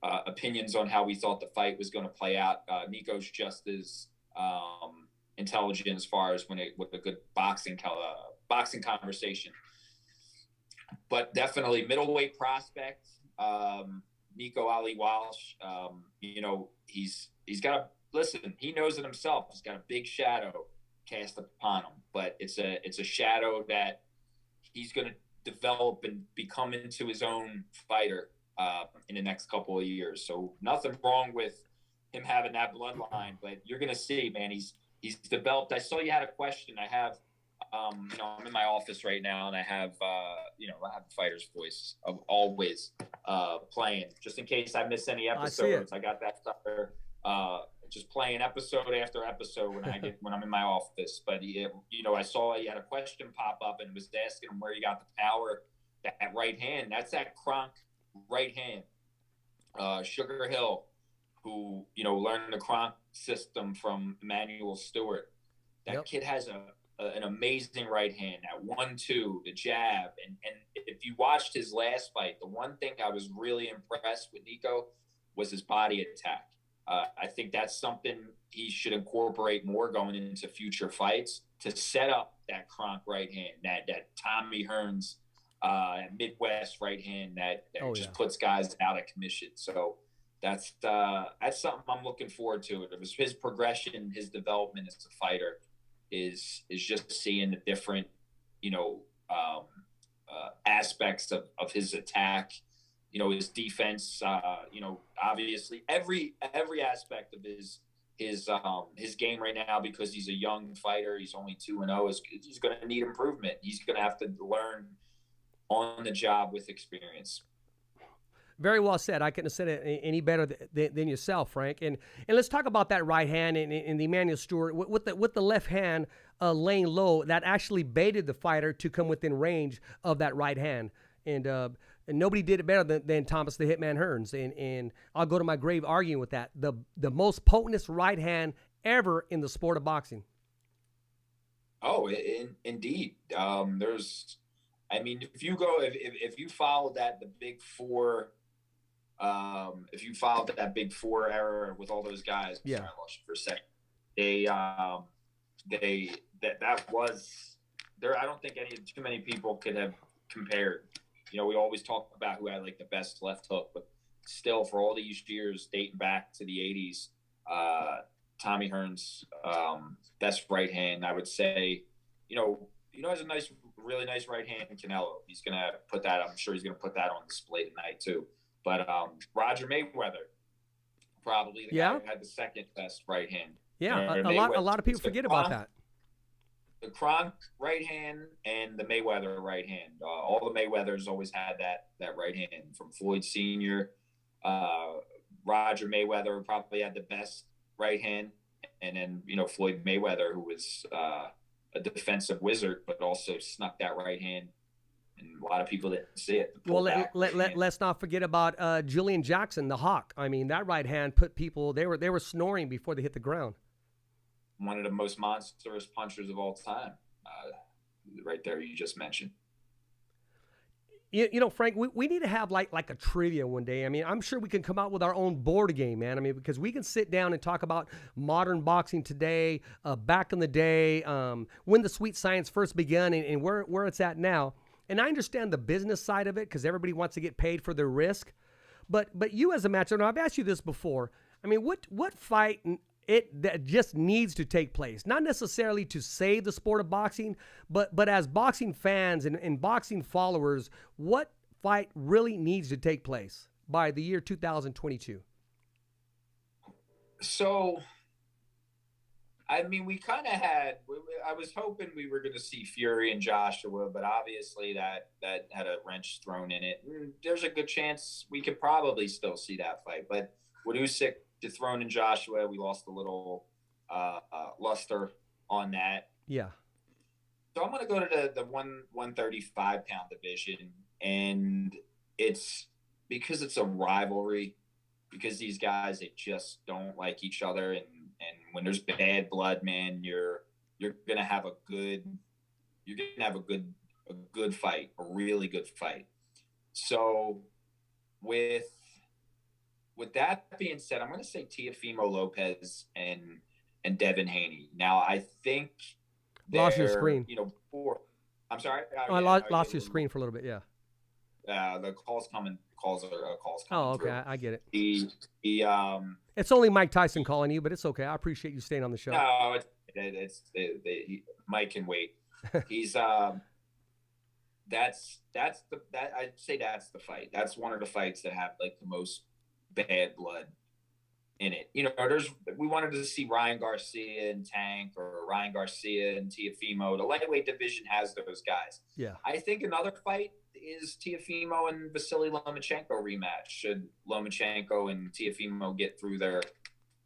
opinions on how we thought the fight was going to play out. Nico's just as intelligent as far as with a good boxing conversation. But definitely middleweight prospect, Nico Ali Walsh. You know, he's got a, listen, he knows it himself. He's got a big shadow cast upon him, but it's a shadow that he's going to develop and become into his own fighter in the next couple of years. So nothing wrong with him having that bloodline, but you're going to see, man, he's developed. I saw you had a question. I have, you know, I'm in my office right now, and I have, you know, I have the fighter's voice of always playing, just in case I miss any episodes. I got that stuff there, just playing episode after episode when I'm in my office. But you know, I saw you had a question pop up and was asking him where you got the power, that right hand. That's that Kronk right hand. Sugar Hill, who, you know, learned the Kronk system from Emmanuel Stewart. That kid has an amazing right hand, that 1-2, the jab. And if you watched his last fight, the one thing I was really impressed with Nico was his body attack. I think that's something he should incorporate more going into future fights, to set up that Kronk right hand, that Tommy Hearns Midwest right hand that just puts guys out of commission. So that's something I'm looking forward to. It was his progression, his development as a fighter is just seeing the different, you know, aspects of his attack, you know, his defense, you know, obviously every aspect of his game right now, because he's a young fighter. He's only 2-0. He's going to need improvement. He's going to have to learn on the job with experience. Very well said. I couldn't have said it any better than yourself, Frank. And let's talk about that right hand and the Emmanuel Stewart with the left hand laying low. That actually baited the fighter to come within range of that right hand. And nobody did it better than Thomas the Hitman Hearns. And I'll go to my grave arguing with that. The most potentest right hand ever in the sport of boxing. Oh, indeed. I mean, if you followed the Big Four. If you followed that Big Four era with all those guys, sorry, I lost you for a second. That was there. I don't think too many people could have compared. You know, we always talk about who had like the best left hook, but still, for all these years dating back to the '80s, Tommy Hearns, best right hand, I would say. You know, has a really nice right hand. Canelo, he's gonna put that. I'm sure he's gonna put that on display tonight too. But Roger Mayweather, probably the guy who had the second best right hand. Yeah, a lot of people forget about that. The Kronk right hand and the Mayweather right hand. All the Mayweathers always had that right hand. From Floyd Sr., Roger Mayweather probably had the best right hand, and then, you know, Floyd Mayweather, who was a defensive wizard, but also snuck that right hand. And a lot of people didn't see it. Well, let's not forget about Julian Jackson, the Hawk. I mean, that right hand put people, they were snoring before they hit the ground. One of the most monstrous punchers of all time, right there, you just mentioned. You know, Frank, we need to have like a trivia one day. I mean, I'm sure we can come out with our own board game, man. I mean, because we can sit down and talk about modern boxing today, back in the day, when the sweet science first began, and where it's at now. And I understand the business side of it, because everybody wants to get paid for their risk. But you as a matcher, and I've asked you this before, I mean, what fight that just needs to take place, not necessarily to save the sport of boxing, but as boxing fans and boxing followers, what fight really needs to take place by the year 2022? So, I mean, we kind of had. I was hoping we were going to see Fury and Joshua, but obviously that had a wrench thrown in it. There's a good chance we could probably still see that fight. But with Usyk dethroning Joshua, we lost a little luster on that. Yeah. So I'm going to go to the 135 pound division, and it's because it's a rivalry. Because these guys, they just don't like each other, and when there's bad blood, man, you're gonna have a good fight, a really good fight. So with that being said, I'm gonna say Teofimo Lopez and Devin Haney. Now I think lost your screen. I'm sorry. I lost your screen for a little bit. Yeah. The calls coming. Calls coming. Oh, okay. Through. I get it. It's only Mike Tyson calling you, but it's okay. I appreciate you staying on the show. No, Mike can wait. He's I'd say that's the fight. That's one of the fights that have like the most bad blood in it. We wanted to see Ryan Garcia and Tank, or Ryan Garcia and Teofimo. The lightweight division has those guys. Yeah. I think another fight is Teofimo and Vasily Lomachenko rematch. Should Lomachenko and Teofimo get through their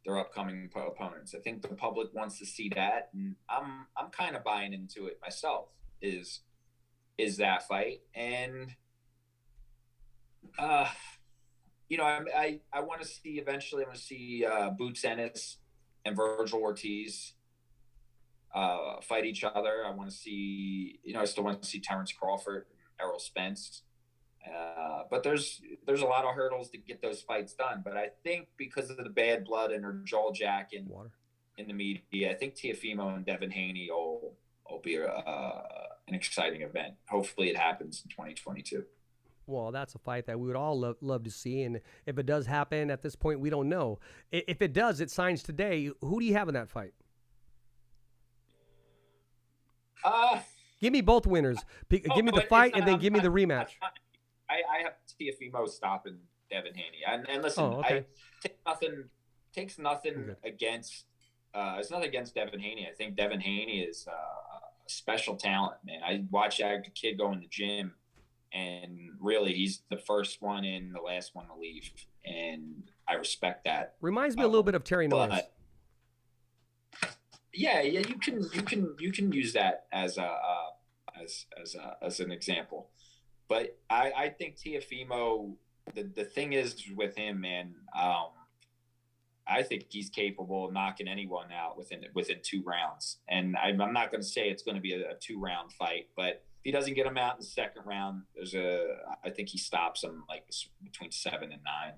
upcoming opponents? I think the public wants to see that, and I'm kind of buying into it myself. Is that fight? And I want to see eventually. I want to see Boots Ennis and Virgil Ortiz fight each other. I want to see. I still want to see Terrence Crawford, Errol Spence. But there's a lot of hurdles to get those fights done. But I think because of the bad blood and her jaw jacking in the media, I think Teofimo and Devin Haney will be an exciting event. Hopefully it happens in 2022. Well, that's a fight that we would all love to see. And if it does happen at this point, we don't know. If it does, it signs today. Who do you have in that fight? Give me both winners. Give me the fight and then give me the rematch. I have Teofimo stopping Devin Haney. And listen, okay. Takes nothing against it's nothing against Devin Haney. I think Devin Haney is a special talent, man. I watched that kid go in the gym, and really he's the first one in, the last one to leave. And I respect that. Reminds me a little bit of Terry Norris. Yeah, you can use that as an example. But I think Teofimo, the thing is with him, man, I think he's capable of knocking anyone out within 2 rounds. And I'm not going to say it's going to be a 2-round fight, but if he doesn't get him out in the second round, I think he stops him like between 7 and 9.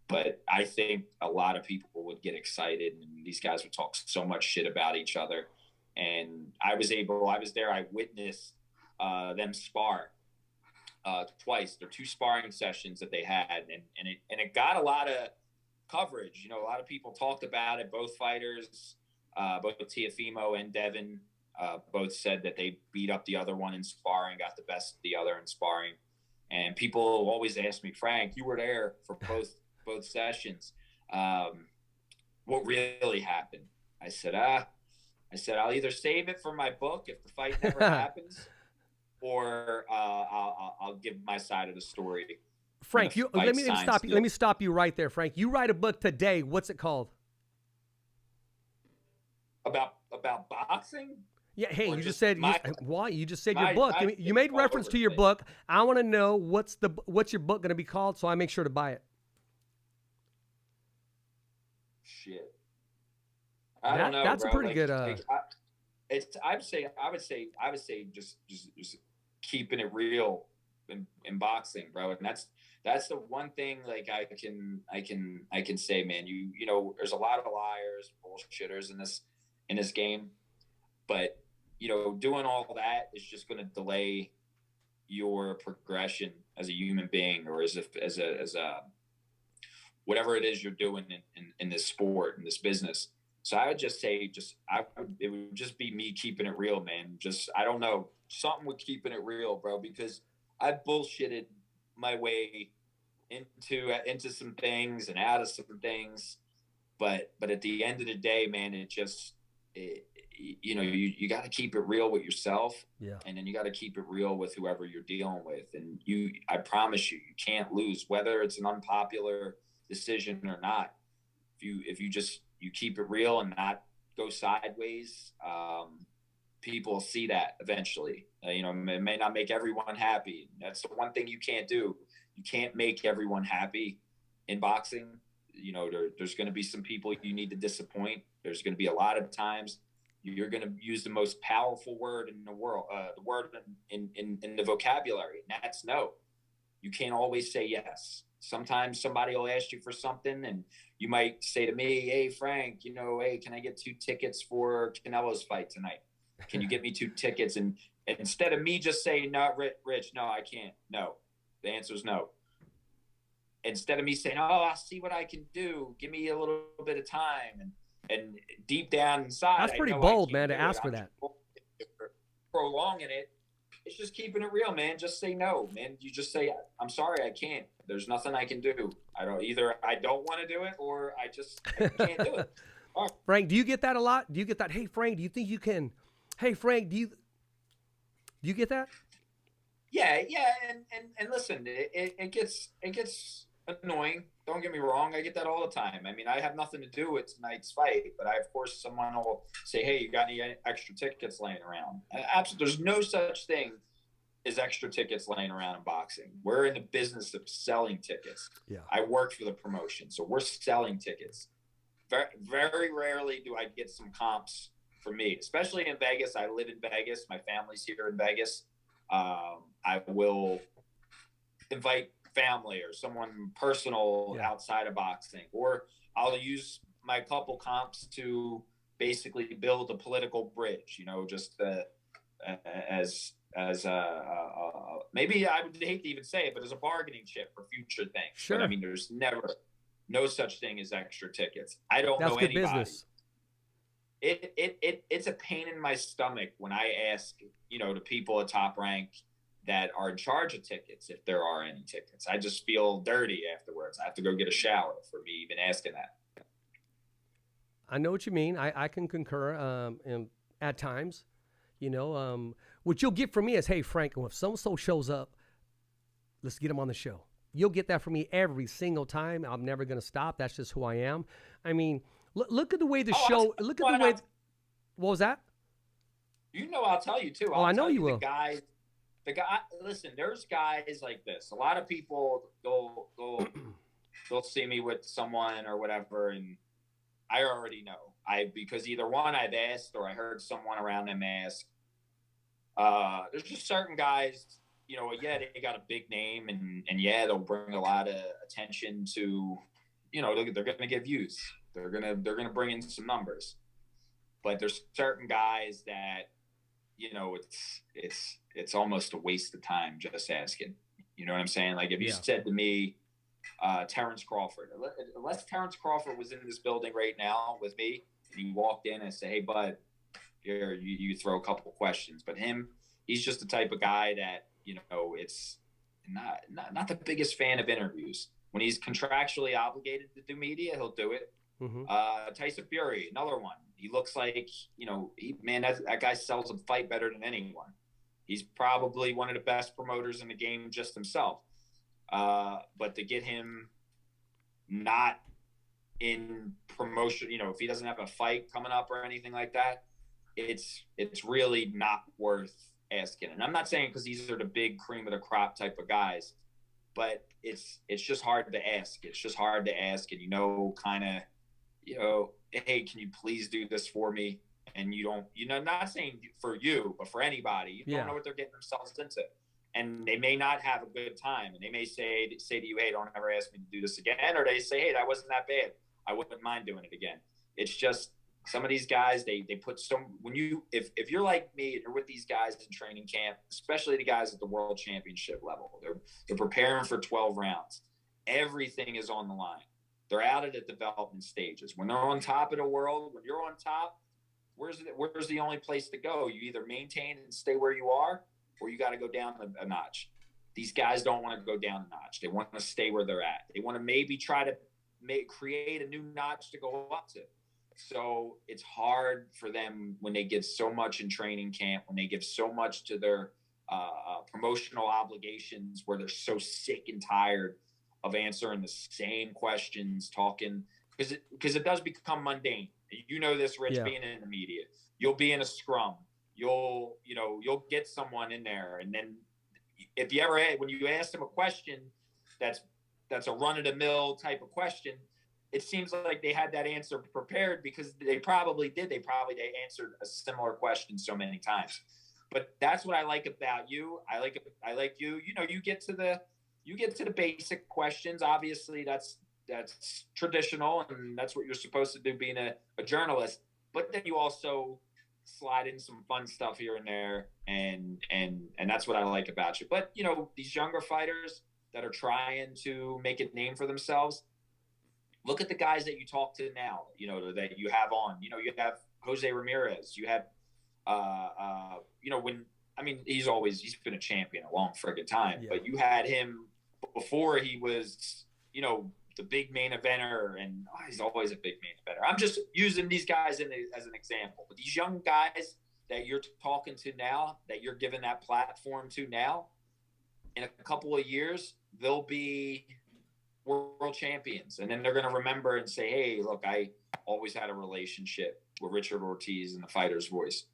But I think a lot of people would get excited, and these guys would talk so much shit about each other. And I was there. I witnessed them spar twice. There are 2 sparring sessions that they had, and it got a lot of coverage. A lot of people talked about it. Both fighters, both Teofimo and Devin, both said that they beat up the other one in sparring, got the best of the other in sparring. And people always ask me, Frank, you were there for both sessions. What really happened? I said, I'll either save it for my book if the fight never happens, or I'll give my side of the story. Frank, let me stop you right there, Frank. You write a book today. What's it called? About boxing? Yeah. Hey, you just said your book. You made reference to your book. I want to know what's your book going to be called, so I make sure to buy it. Shit. I don't know. That's bro. a pretty good. I would say just keeping it real in boxing, bro. And that's the one thing like I can say, man. You know, there's a lot of liars, bullshitters in this game, but doing all that is just going to delay your progression as a human being, or as a whatever it is you're doing in this sport, in this business. So I would just say, it would just be me keeping it real, man. I don't know, something with keeping it real, bro, because I bullshitted my way into some things and out of some things. But at the end of the day, man, you got to keep it real with yourself. Yeah. And then you got to keep it real with whoever you're dealing with. And I promise you can't lose, whether it's an unpopular decision or not. If you keep it real and not go sideways, people see that eventually. It may not make everyone happy. That's the one thing you can't do. You can't make everyone happy in boxing. There's going to be some people you need to disappoint. There's going to be a lot of times you're going to use the most powerful word in the world, the word in the vocabulary, and that's no. You can't always say yes. Sometimes somebody will ask you for something, and you might say to me, "Hey, Frank, hey, can I get 2 tickets for Canelo's fight tonight? Can you get me 2 tickets?" And instead of me just saying, "No, Rich, no, I can't." No, the answer is no. Instead of me saying, "Oh, I'll see what I can do. Give me a little bit of time," and deep down inside, that's pretty bold, man, to ask for that. Prolonging it. It's just keeping it real, man. Just say no, man. You just say, "I'm sorry, I can't. There's nothing I can do. I don't want to do it, or I can't do it." Right. Frank, do you get that a lot? Do you get that? Hey, Frank, do you think you can? Hey, Frank, do you get that? Yeah, and listen, it gets annoying. Don't get me wrong. I get that all the time. I mean, I have nothing to do with tonight's fight, but of course, someone will say, "Hey, you got any extra tickets laying around?" Absolutely, there's no such thing as extra tickets laying around in boxing. We're in the business of selling tickets. Yeah. I work for the promotion, so we're selling tickets. Very, very rarely do I get some comps for me, especially in Vegas. I live in Vegas. My family's here in Vegas. I will invite family or someone personal outside of boxing, or I'll use my couple comps to basically build a political bridge, just as maybe I would hate to even say it, but as a bargaining chip for future things. Sure. But I mean, there's no such thing as extra tickets. I don't That's know good anybody. business. It's a pain in my stomach when I ask, the people at Top Rank that are in charge of tickets, if there are any tickets. I just feel dirty afterwards. I have to go get a shower for me even asking that. I know what you mean. I can concur at times. What you'll get from me is, "Hey, Frank, if so-and-so shows up, let's get him on the show." You'll get that from me every single time. I'm never going to stop. That's just who I am. I mean, look at the way the show – look at the way – what was that? I'll tell you, too. I know you will. Listen, there's guys like this. A lot of people, they'll see me with someone or whatever, and I already know. Because either one, I've asked, or I heard someone around them ask. There's just certain guys, they got a big name, and they'll bring a lot of attention to, they're going to get views. They're going to bring in some numbers. But there's certain guys that, it's almost a waste of time just asking. You know what I'm saying? Like if you said to me, Terrence Crawford, unless Terrence Crawford was in this building right now with me, and he walked in and say, "Hey, bud, here, you throw a couple questions." But he's just the type of guy that, it's not the biggest fan of interviews. When he's contractually obligated to do media, he'll do it. Mm-hmm. Tyson Fury, another one. He looks like, that guy sells a fight better than anyone. He's probably one of the best promoters in the game just himself. But to get him not in promotion, if he doesn't have a fight coming up or anything like that, it's really not worth asking. And I'm not saying because these are the big cream of the crop type of guys, but it's just hard to ask. It's just hard to ask, and hey, can you please do this for me? And you don't, not saying for you, but for anybody, you don't know what they're getting themselves into. And they may not have a good time, and they may say to you, "Hey, don't ever ask me to do this again." Or they say, "Hey, that wasn't that bad. I wouldn't mind doing it again." It's just some of these guys, they put if you're like me and you're with these guys in training camp, especially the guys at the world championship level, they're preparing for 12 rounds. Everything is on the line. They're out at the development stages. When they're on top of the world, when you're on top, where's the only place to go? You either maintain and stay where you are, or you got to go down a notch. These guys don't want to go down a notch. They want to stay where they're at. They want to maybe try to create a new notch to go up to. So it's hard for them when they give so much in training camp, when they give so much to their promotional obligations, where they're so sick and tired of answering the same questions, talking, because it does become mundane. You know this, Rich, being in the media. You'll be in a scrum. You'll get someone in there, and then if you ever had, when you ask them a question that's a run-of-the-mill type of question, it seems like they had that answer prepared because they probably did. They answered a similar question so many times. But that's what I like about you. I like you. You know, you get to the basic questions. Obviously, that's traditional, and that's what you're supposed to do being a journalist. But then you also slide in some fun stuff here and there, and that's what I like about you. But you know, these younger fighters that are trying to make a name for themselves, look at the guys that you talk to now, you know, that you have on. You know, you have Jose Ramirez. You have, you know, he's been a champion a long friggin' time. Yeah. But you had him before he was, you know, the big main eventer, and he's always a big main eventer. I'm just using these guys as an example. But these young guys that you're talking to now, that you're giving that platform to now, in a couple of years, they'll be world champions. And then they're going to remember and say, hey, look, I always had a relationship with Richard Ortiz and the Fighter's Voice.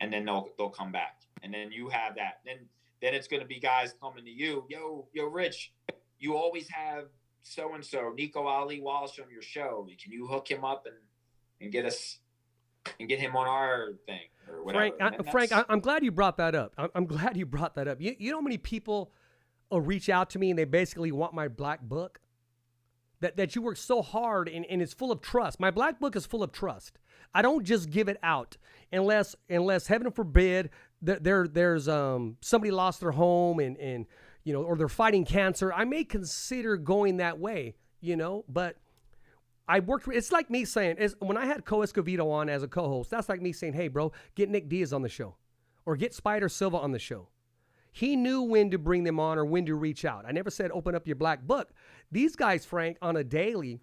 And then they'll come back. And then you have that. Then it's going to be guys coming to you. Yo, Rich, you always have so-and-so, Nico Ali Walsh on your show. Can you hook him up and get us and get him on our thing or whatever? Frank, I'm glad you brought that up. I'm glad you brought that up. You know how many people reach out to me and they basically want my black book? That you work so hard and it's full of trust. My black book is full of trust. I don't just give it out unless heaven forbid there's somebody lost their home and you know, or they're fighting cancer. I may consider going that way, you know, but I worked. It's like me saying, when I had Co Escovedo on as a co-host, that's like me saying, hey, bro, get Nick Diaz on the show or get Spider Silva on the show. He knew when to bring them on or when to reach out. I never said open up your black book. These guys, Frank, on a daily,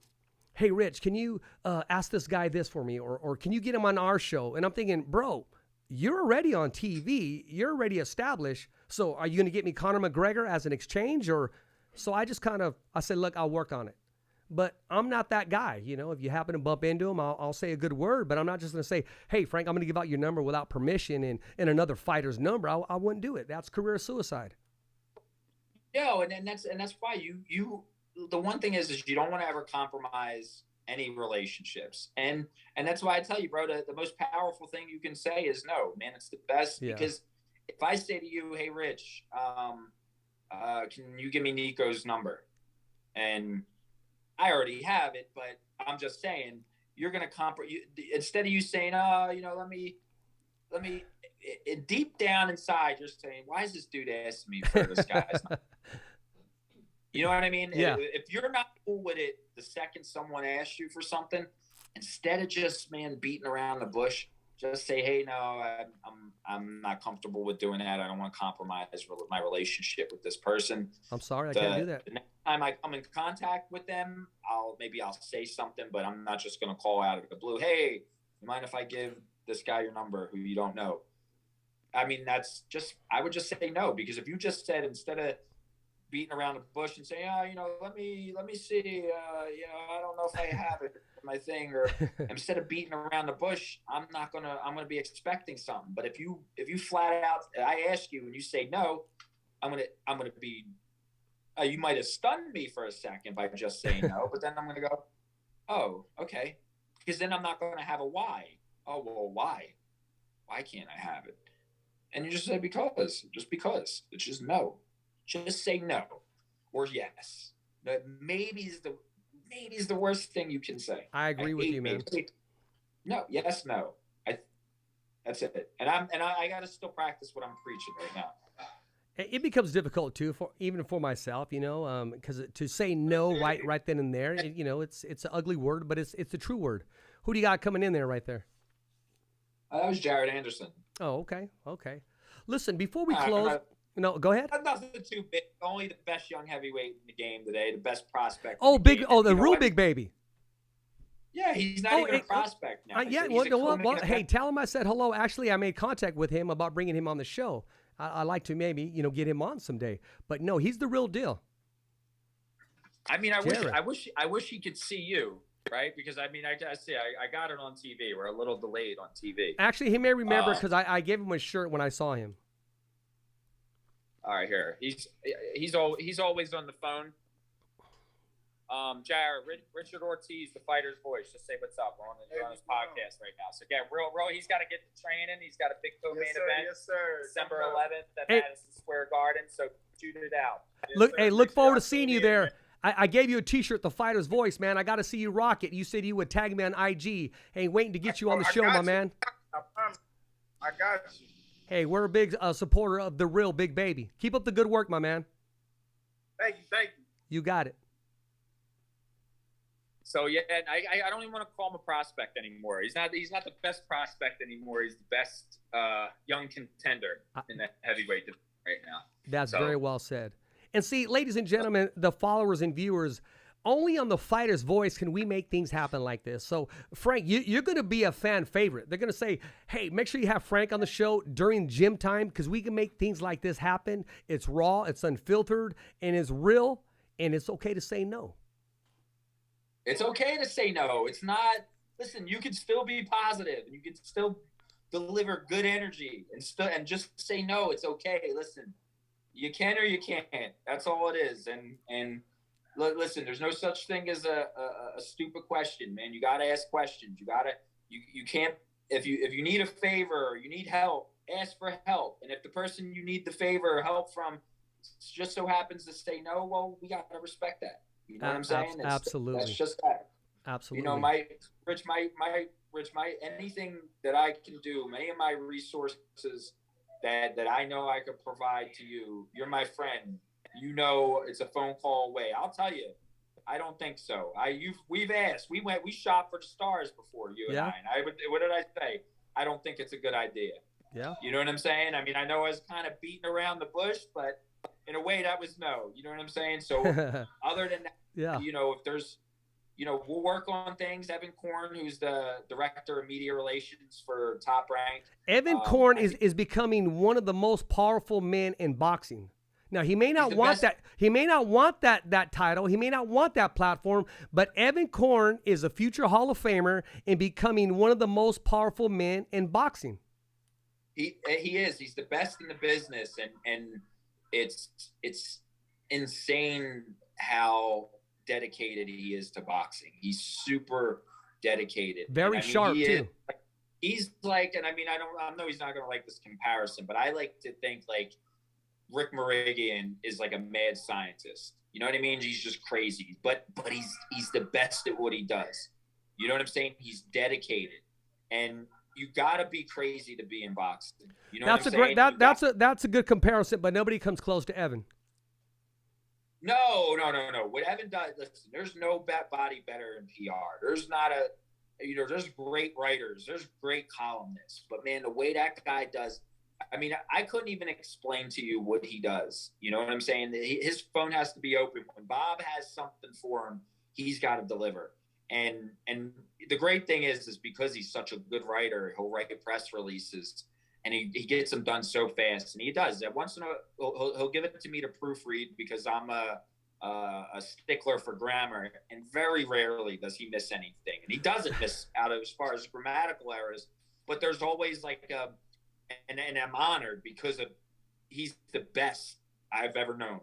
hey, Rich, can you ask this guy this for me? Or can you get him on our show? And I'm thinking, bro, you're already on TV. You're already established. So are you going to get me Conor McGregor as an exchange? Or so I just I said, look, I'll work on it. But I'm not that guy. You know, if you happen to bump into him, I'll say a good word. But I'm not just going to say, hey, Frank, I'm going to give out your number without permission and another fighter's number. I wouldn't do it. That's career suicide. No, and that's why you the one thing is you don't want to ever compromise any relationships. And that's why I tell you, bro, the most powerful thing you can say is no, man. It's the best. Yeah. Because if I say to you, hey, Rich, can you give me Nico's number? And I already have it, but I'm just saying you're going to instead of you saying, you know, let me deep down inside, you're saying, why is this dude asking me for this guy's number? You know what I mean? Yeah. If you're not cool with it, the second someone asks you for something, instead of just, man, beating around the bush, just say, hey, no, I'm not comfortable with doing that. I don't want to compromise my relationship with this person. I'm sorry, I can't do that. The next time I come in contact with them, I'll say something, but I'm not just going to call out of the blue, hey, you mind if I give this guy your number who you don't know? I mean, I would just say no, because if you just said, instead of beating around the bush and saying, you know, let me see, you know, I don't know if I have it in my thing, or instead of beating around the bush, I'm going to be expecting something. But if you flat out, I ask you and you say no, I'm going to be, you might have stunned me for a second by just saying no, but then I'm going to go, oh, okay. Because then I'm not going to have a why. Oh, well, why? Why can't I have it? And you just say because. It's just no. Just say no or yes. That maybe is the worst thing you can say. I agree with you, man. No, yes, no. That's it. And I got to still practice what I'm preaching right now. It becomes difficult too, even for myself, because to say no right then and there, it's an ugly word, but it's a true word. Who do you got coming in there right there? That was Jared Anderson. Oh, okay. Listen, before we close, go ahead. Nothing too big. Only the best young heavyweight in the game today, the best prospect. Oh, big! Oh, the real big baby. Yeah, he's not even a prospect now. Yeah, hey, tell him I said hello. Actually, I made contact with him about bringing him on the show. I like to maybe get him on someday. But no, he's the real deal. I mean, I wish he could see you, right? Because I got it on TV. We're a little delayed on TV. Actually, he may remember because I gave him a shirt when I saw him. All right, here he's always on the phone. Jared, Richard Ortiz, the fighter's voice. Just say what's up. We're on his podcast right now. So yeah, real. He's got to get to training. He's got a big co-main event. Yes, sir. December 11th at Madison Square Garden. So shoot it out. Look forward to seeing you there. I gave you a T-shirt, the fighter's voice, man. I got to see you rock it. You said you would tag me on IG. Hey, waiting to get you on the show, my man. I got you. Hey, we're a big supporter of the real Big Baby. Keep up the good work, my man. Thank you. You got it. So yeah, I don't even want to call him a prospect anymore. He's not the best prospect anymore. He's the best young contender in the heavyweight division right now. That's very well said. And see, ladies and gentlemen, the followers and viewers, only on the fighter's voice can we make things happen like this. So, Frank, you're going to be a fan favorite. They're going to say, hey, make sure you have Frank on the show during gym time because we can make things like this happen. It's raw, it's unfiltered, and it's real, and it's okay to say no. It's okay to say no. It's not. Listen, you can still be positive, and you can still deliver good energy, and just say no. It's okay. Listen, you can or you can't. That's all it is. And listen, there's no such thing as a stupid question, man. You got to ask questions. You can't. If you need a favor or you need help, ask for help. And if the person you need the favor or help from just so happens to say no, well, we got to respect that. You know what I'm saying? Absolutely. That's just that. Absolutely. Rich, anything that I can do, any of my resources that I know I could provide to you, you're my friend. You know, it's a phone call away. I'll tell you, I don't think so. We've asked. We shot for the stars before you and I. And what did I say? I don't think it's a good idea. Yeah. You know what I'm saying? I mean, I know I was kind of beating around the bush, but in a way that was no. You know what I'm saying? So other than that, if there's, we'll work on things. Evan Korn, who's the director of media relations for Top Rank. Evan Korn is becoming one of the most powerful men in boxing. Now, he may not want that. He may not want that title. He may not want that platform. But Evan Korn is a future Hall of Famer and becoming one of the most powerful men in boxing. He is. He's the best in the business, and it's insane how dedicated he is to boxing. He's super dedicated. Very sharp too. He's like, and I mean, I know he's not going to like this comparison, but I like to think like Rick Morigian is like a mad scientist. You know what I mean? He's just crazy, but he's the best at what he does. You know what I'm saying? He's dedicated, and you got to be crazy to be in boxing. You know that's what I'm saying? That's a good comparison, but nobody comes close to Evan. No. What Evan does, listen, there's no body better in PR. There's not there's great writers, there's great columnists, but man, the way that guy does, I mean, I couldn't even explain to you what he does. You know what I'm saying? His phone has to be open. When Bob has something for him, he's got to deliver. And the great thing is because he's such a good writer, he'll write press releases and he gets them done so fast. And he does that once in a while. He'll give it to me to proofread because I'm a stickler for grammar, and very rarely does he miss anything. And he doesn't miss out as far as grammatical errors, but there's always like and I'm honored because he's the best I've ever known.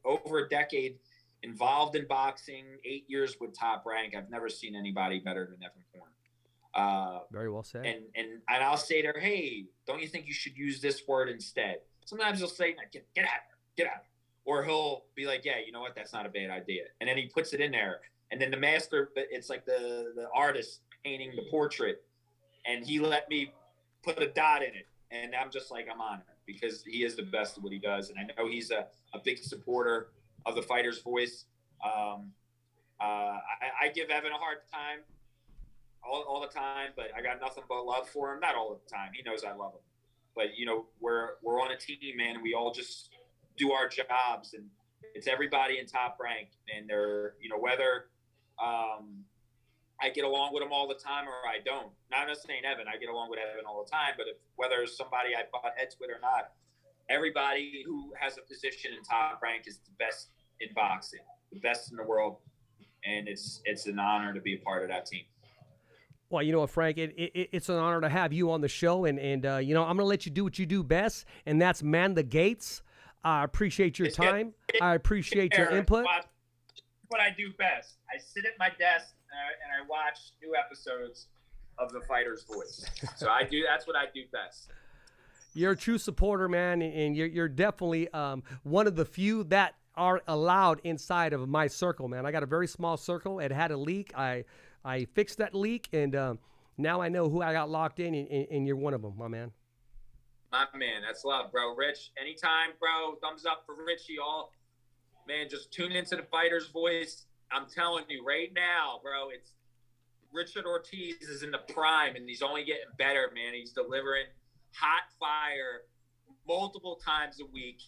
Over a decade involved in boxing, 8 years with Top Rank. I've never seen anybody better than Evan Korn. Very well said. And I'll say to her, hey, don't you think you should use this word instead? Sometimes he'll say, get out. Or he'll be like, yeah, you know what? That's not a bad idea. And then he puts it in there. And then the master, it's like the artist painting the portrait. And he let me put a dot in it. And I'm just like, I'm honored. because he is the best at what he does. And I know he's a big supporter of the Fighter's Voice. I give Evan a hard time all the time, but I got nothing but love for him. Not all the time. He knows I love him. But, you know, we're on a team, man, and we all just do our jobs. And it's everybody in Top Rank. And they're, you know, whether I get along with them all the time or I don't. Not just saying Evan. I get along with Evan all the time. But whether somebody I butt heads with or not, everybody who has a position in Top Rank is the best in boxing, the best in the world. And it's an honor to be a part of that team. Well, you know what, Frank, it's an honor to have you on the show, and you know, I'm going to let you do what you do best, and that's man the gates. I appreciate your time. I appreciate your input. What I do best. I sit at my desk and I watch new episodes of The Fighter's Voice. So that's what I do best. You're a true supporter, man, and you're definitely one of the few that are allowed inside of my circle, man. I got a very small circle. It had a leak. I fixed that leak, and now I know who I got locked in, and you're one of them, my man. My man, that's love, bro. Rich, anytime, bro. Thumbs up for Richie. All, man, just tune into The Fighter's Voice. I'm telling you right now, bro, it's Richard Ortiz is in the prime, and he's only getting better, man. He's delivering hot fire multiple times a week.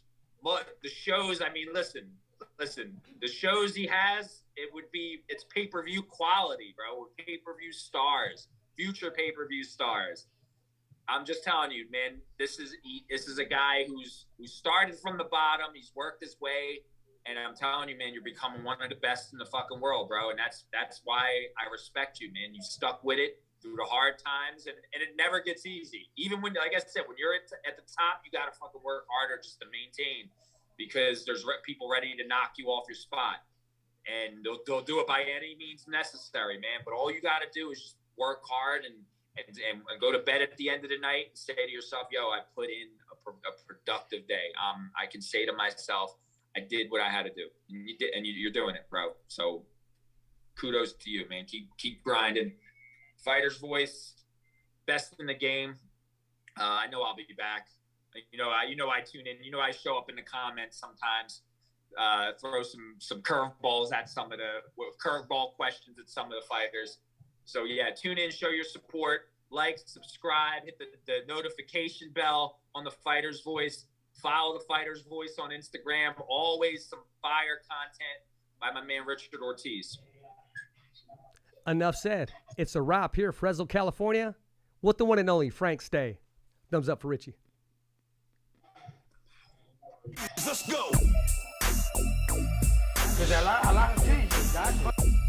The shows, I mean, listen, the shows he has, it's pay-per-view quality, bro. We're pay-per-view stars, future pay-per-view stars. I'm just telling you, man, this is a guy who started from the bottom. He's worked his way, and I'm telling you, man, you're becoming one of the best in the fucking world, bro. And that's why I respect you, man. You stuck with it through the hard times, and it never gets easy. Even when, like I said, when you're at the top, you got to fucking work harder just to maintain, because there's people ready to knock you off your spot. And they'll do it by any means necessary, man. But all you got to do is just work hard and go to bed at the end of the night and say to yourself, yo, I put in a productive day. I can say to myself, I did what I had to do. And you did, and you're doing it, bro. So kudos to you, man. Keep grinding. Fighter's Voice, best in the game. I know I'll be back. You know, I tune in. You know, I show up in the comments sometimes, throw some curveballs at some of the curveball questions at some of the fighters. So yeah, tune in, show your support, like, subscribe, hit the notification bell on The Fighter's Voice. Follow The Fighter's Voice on Instagram. Always some fire content by my man Richard Ortiz. Enough said. It's a wrap here, Fresno, California, with the one and only Frank Stay. Thumbs up for Richie. Let's go. There's a lot of changes, guys.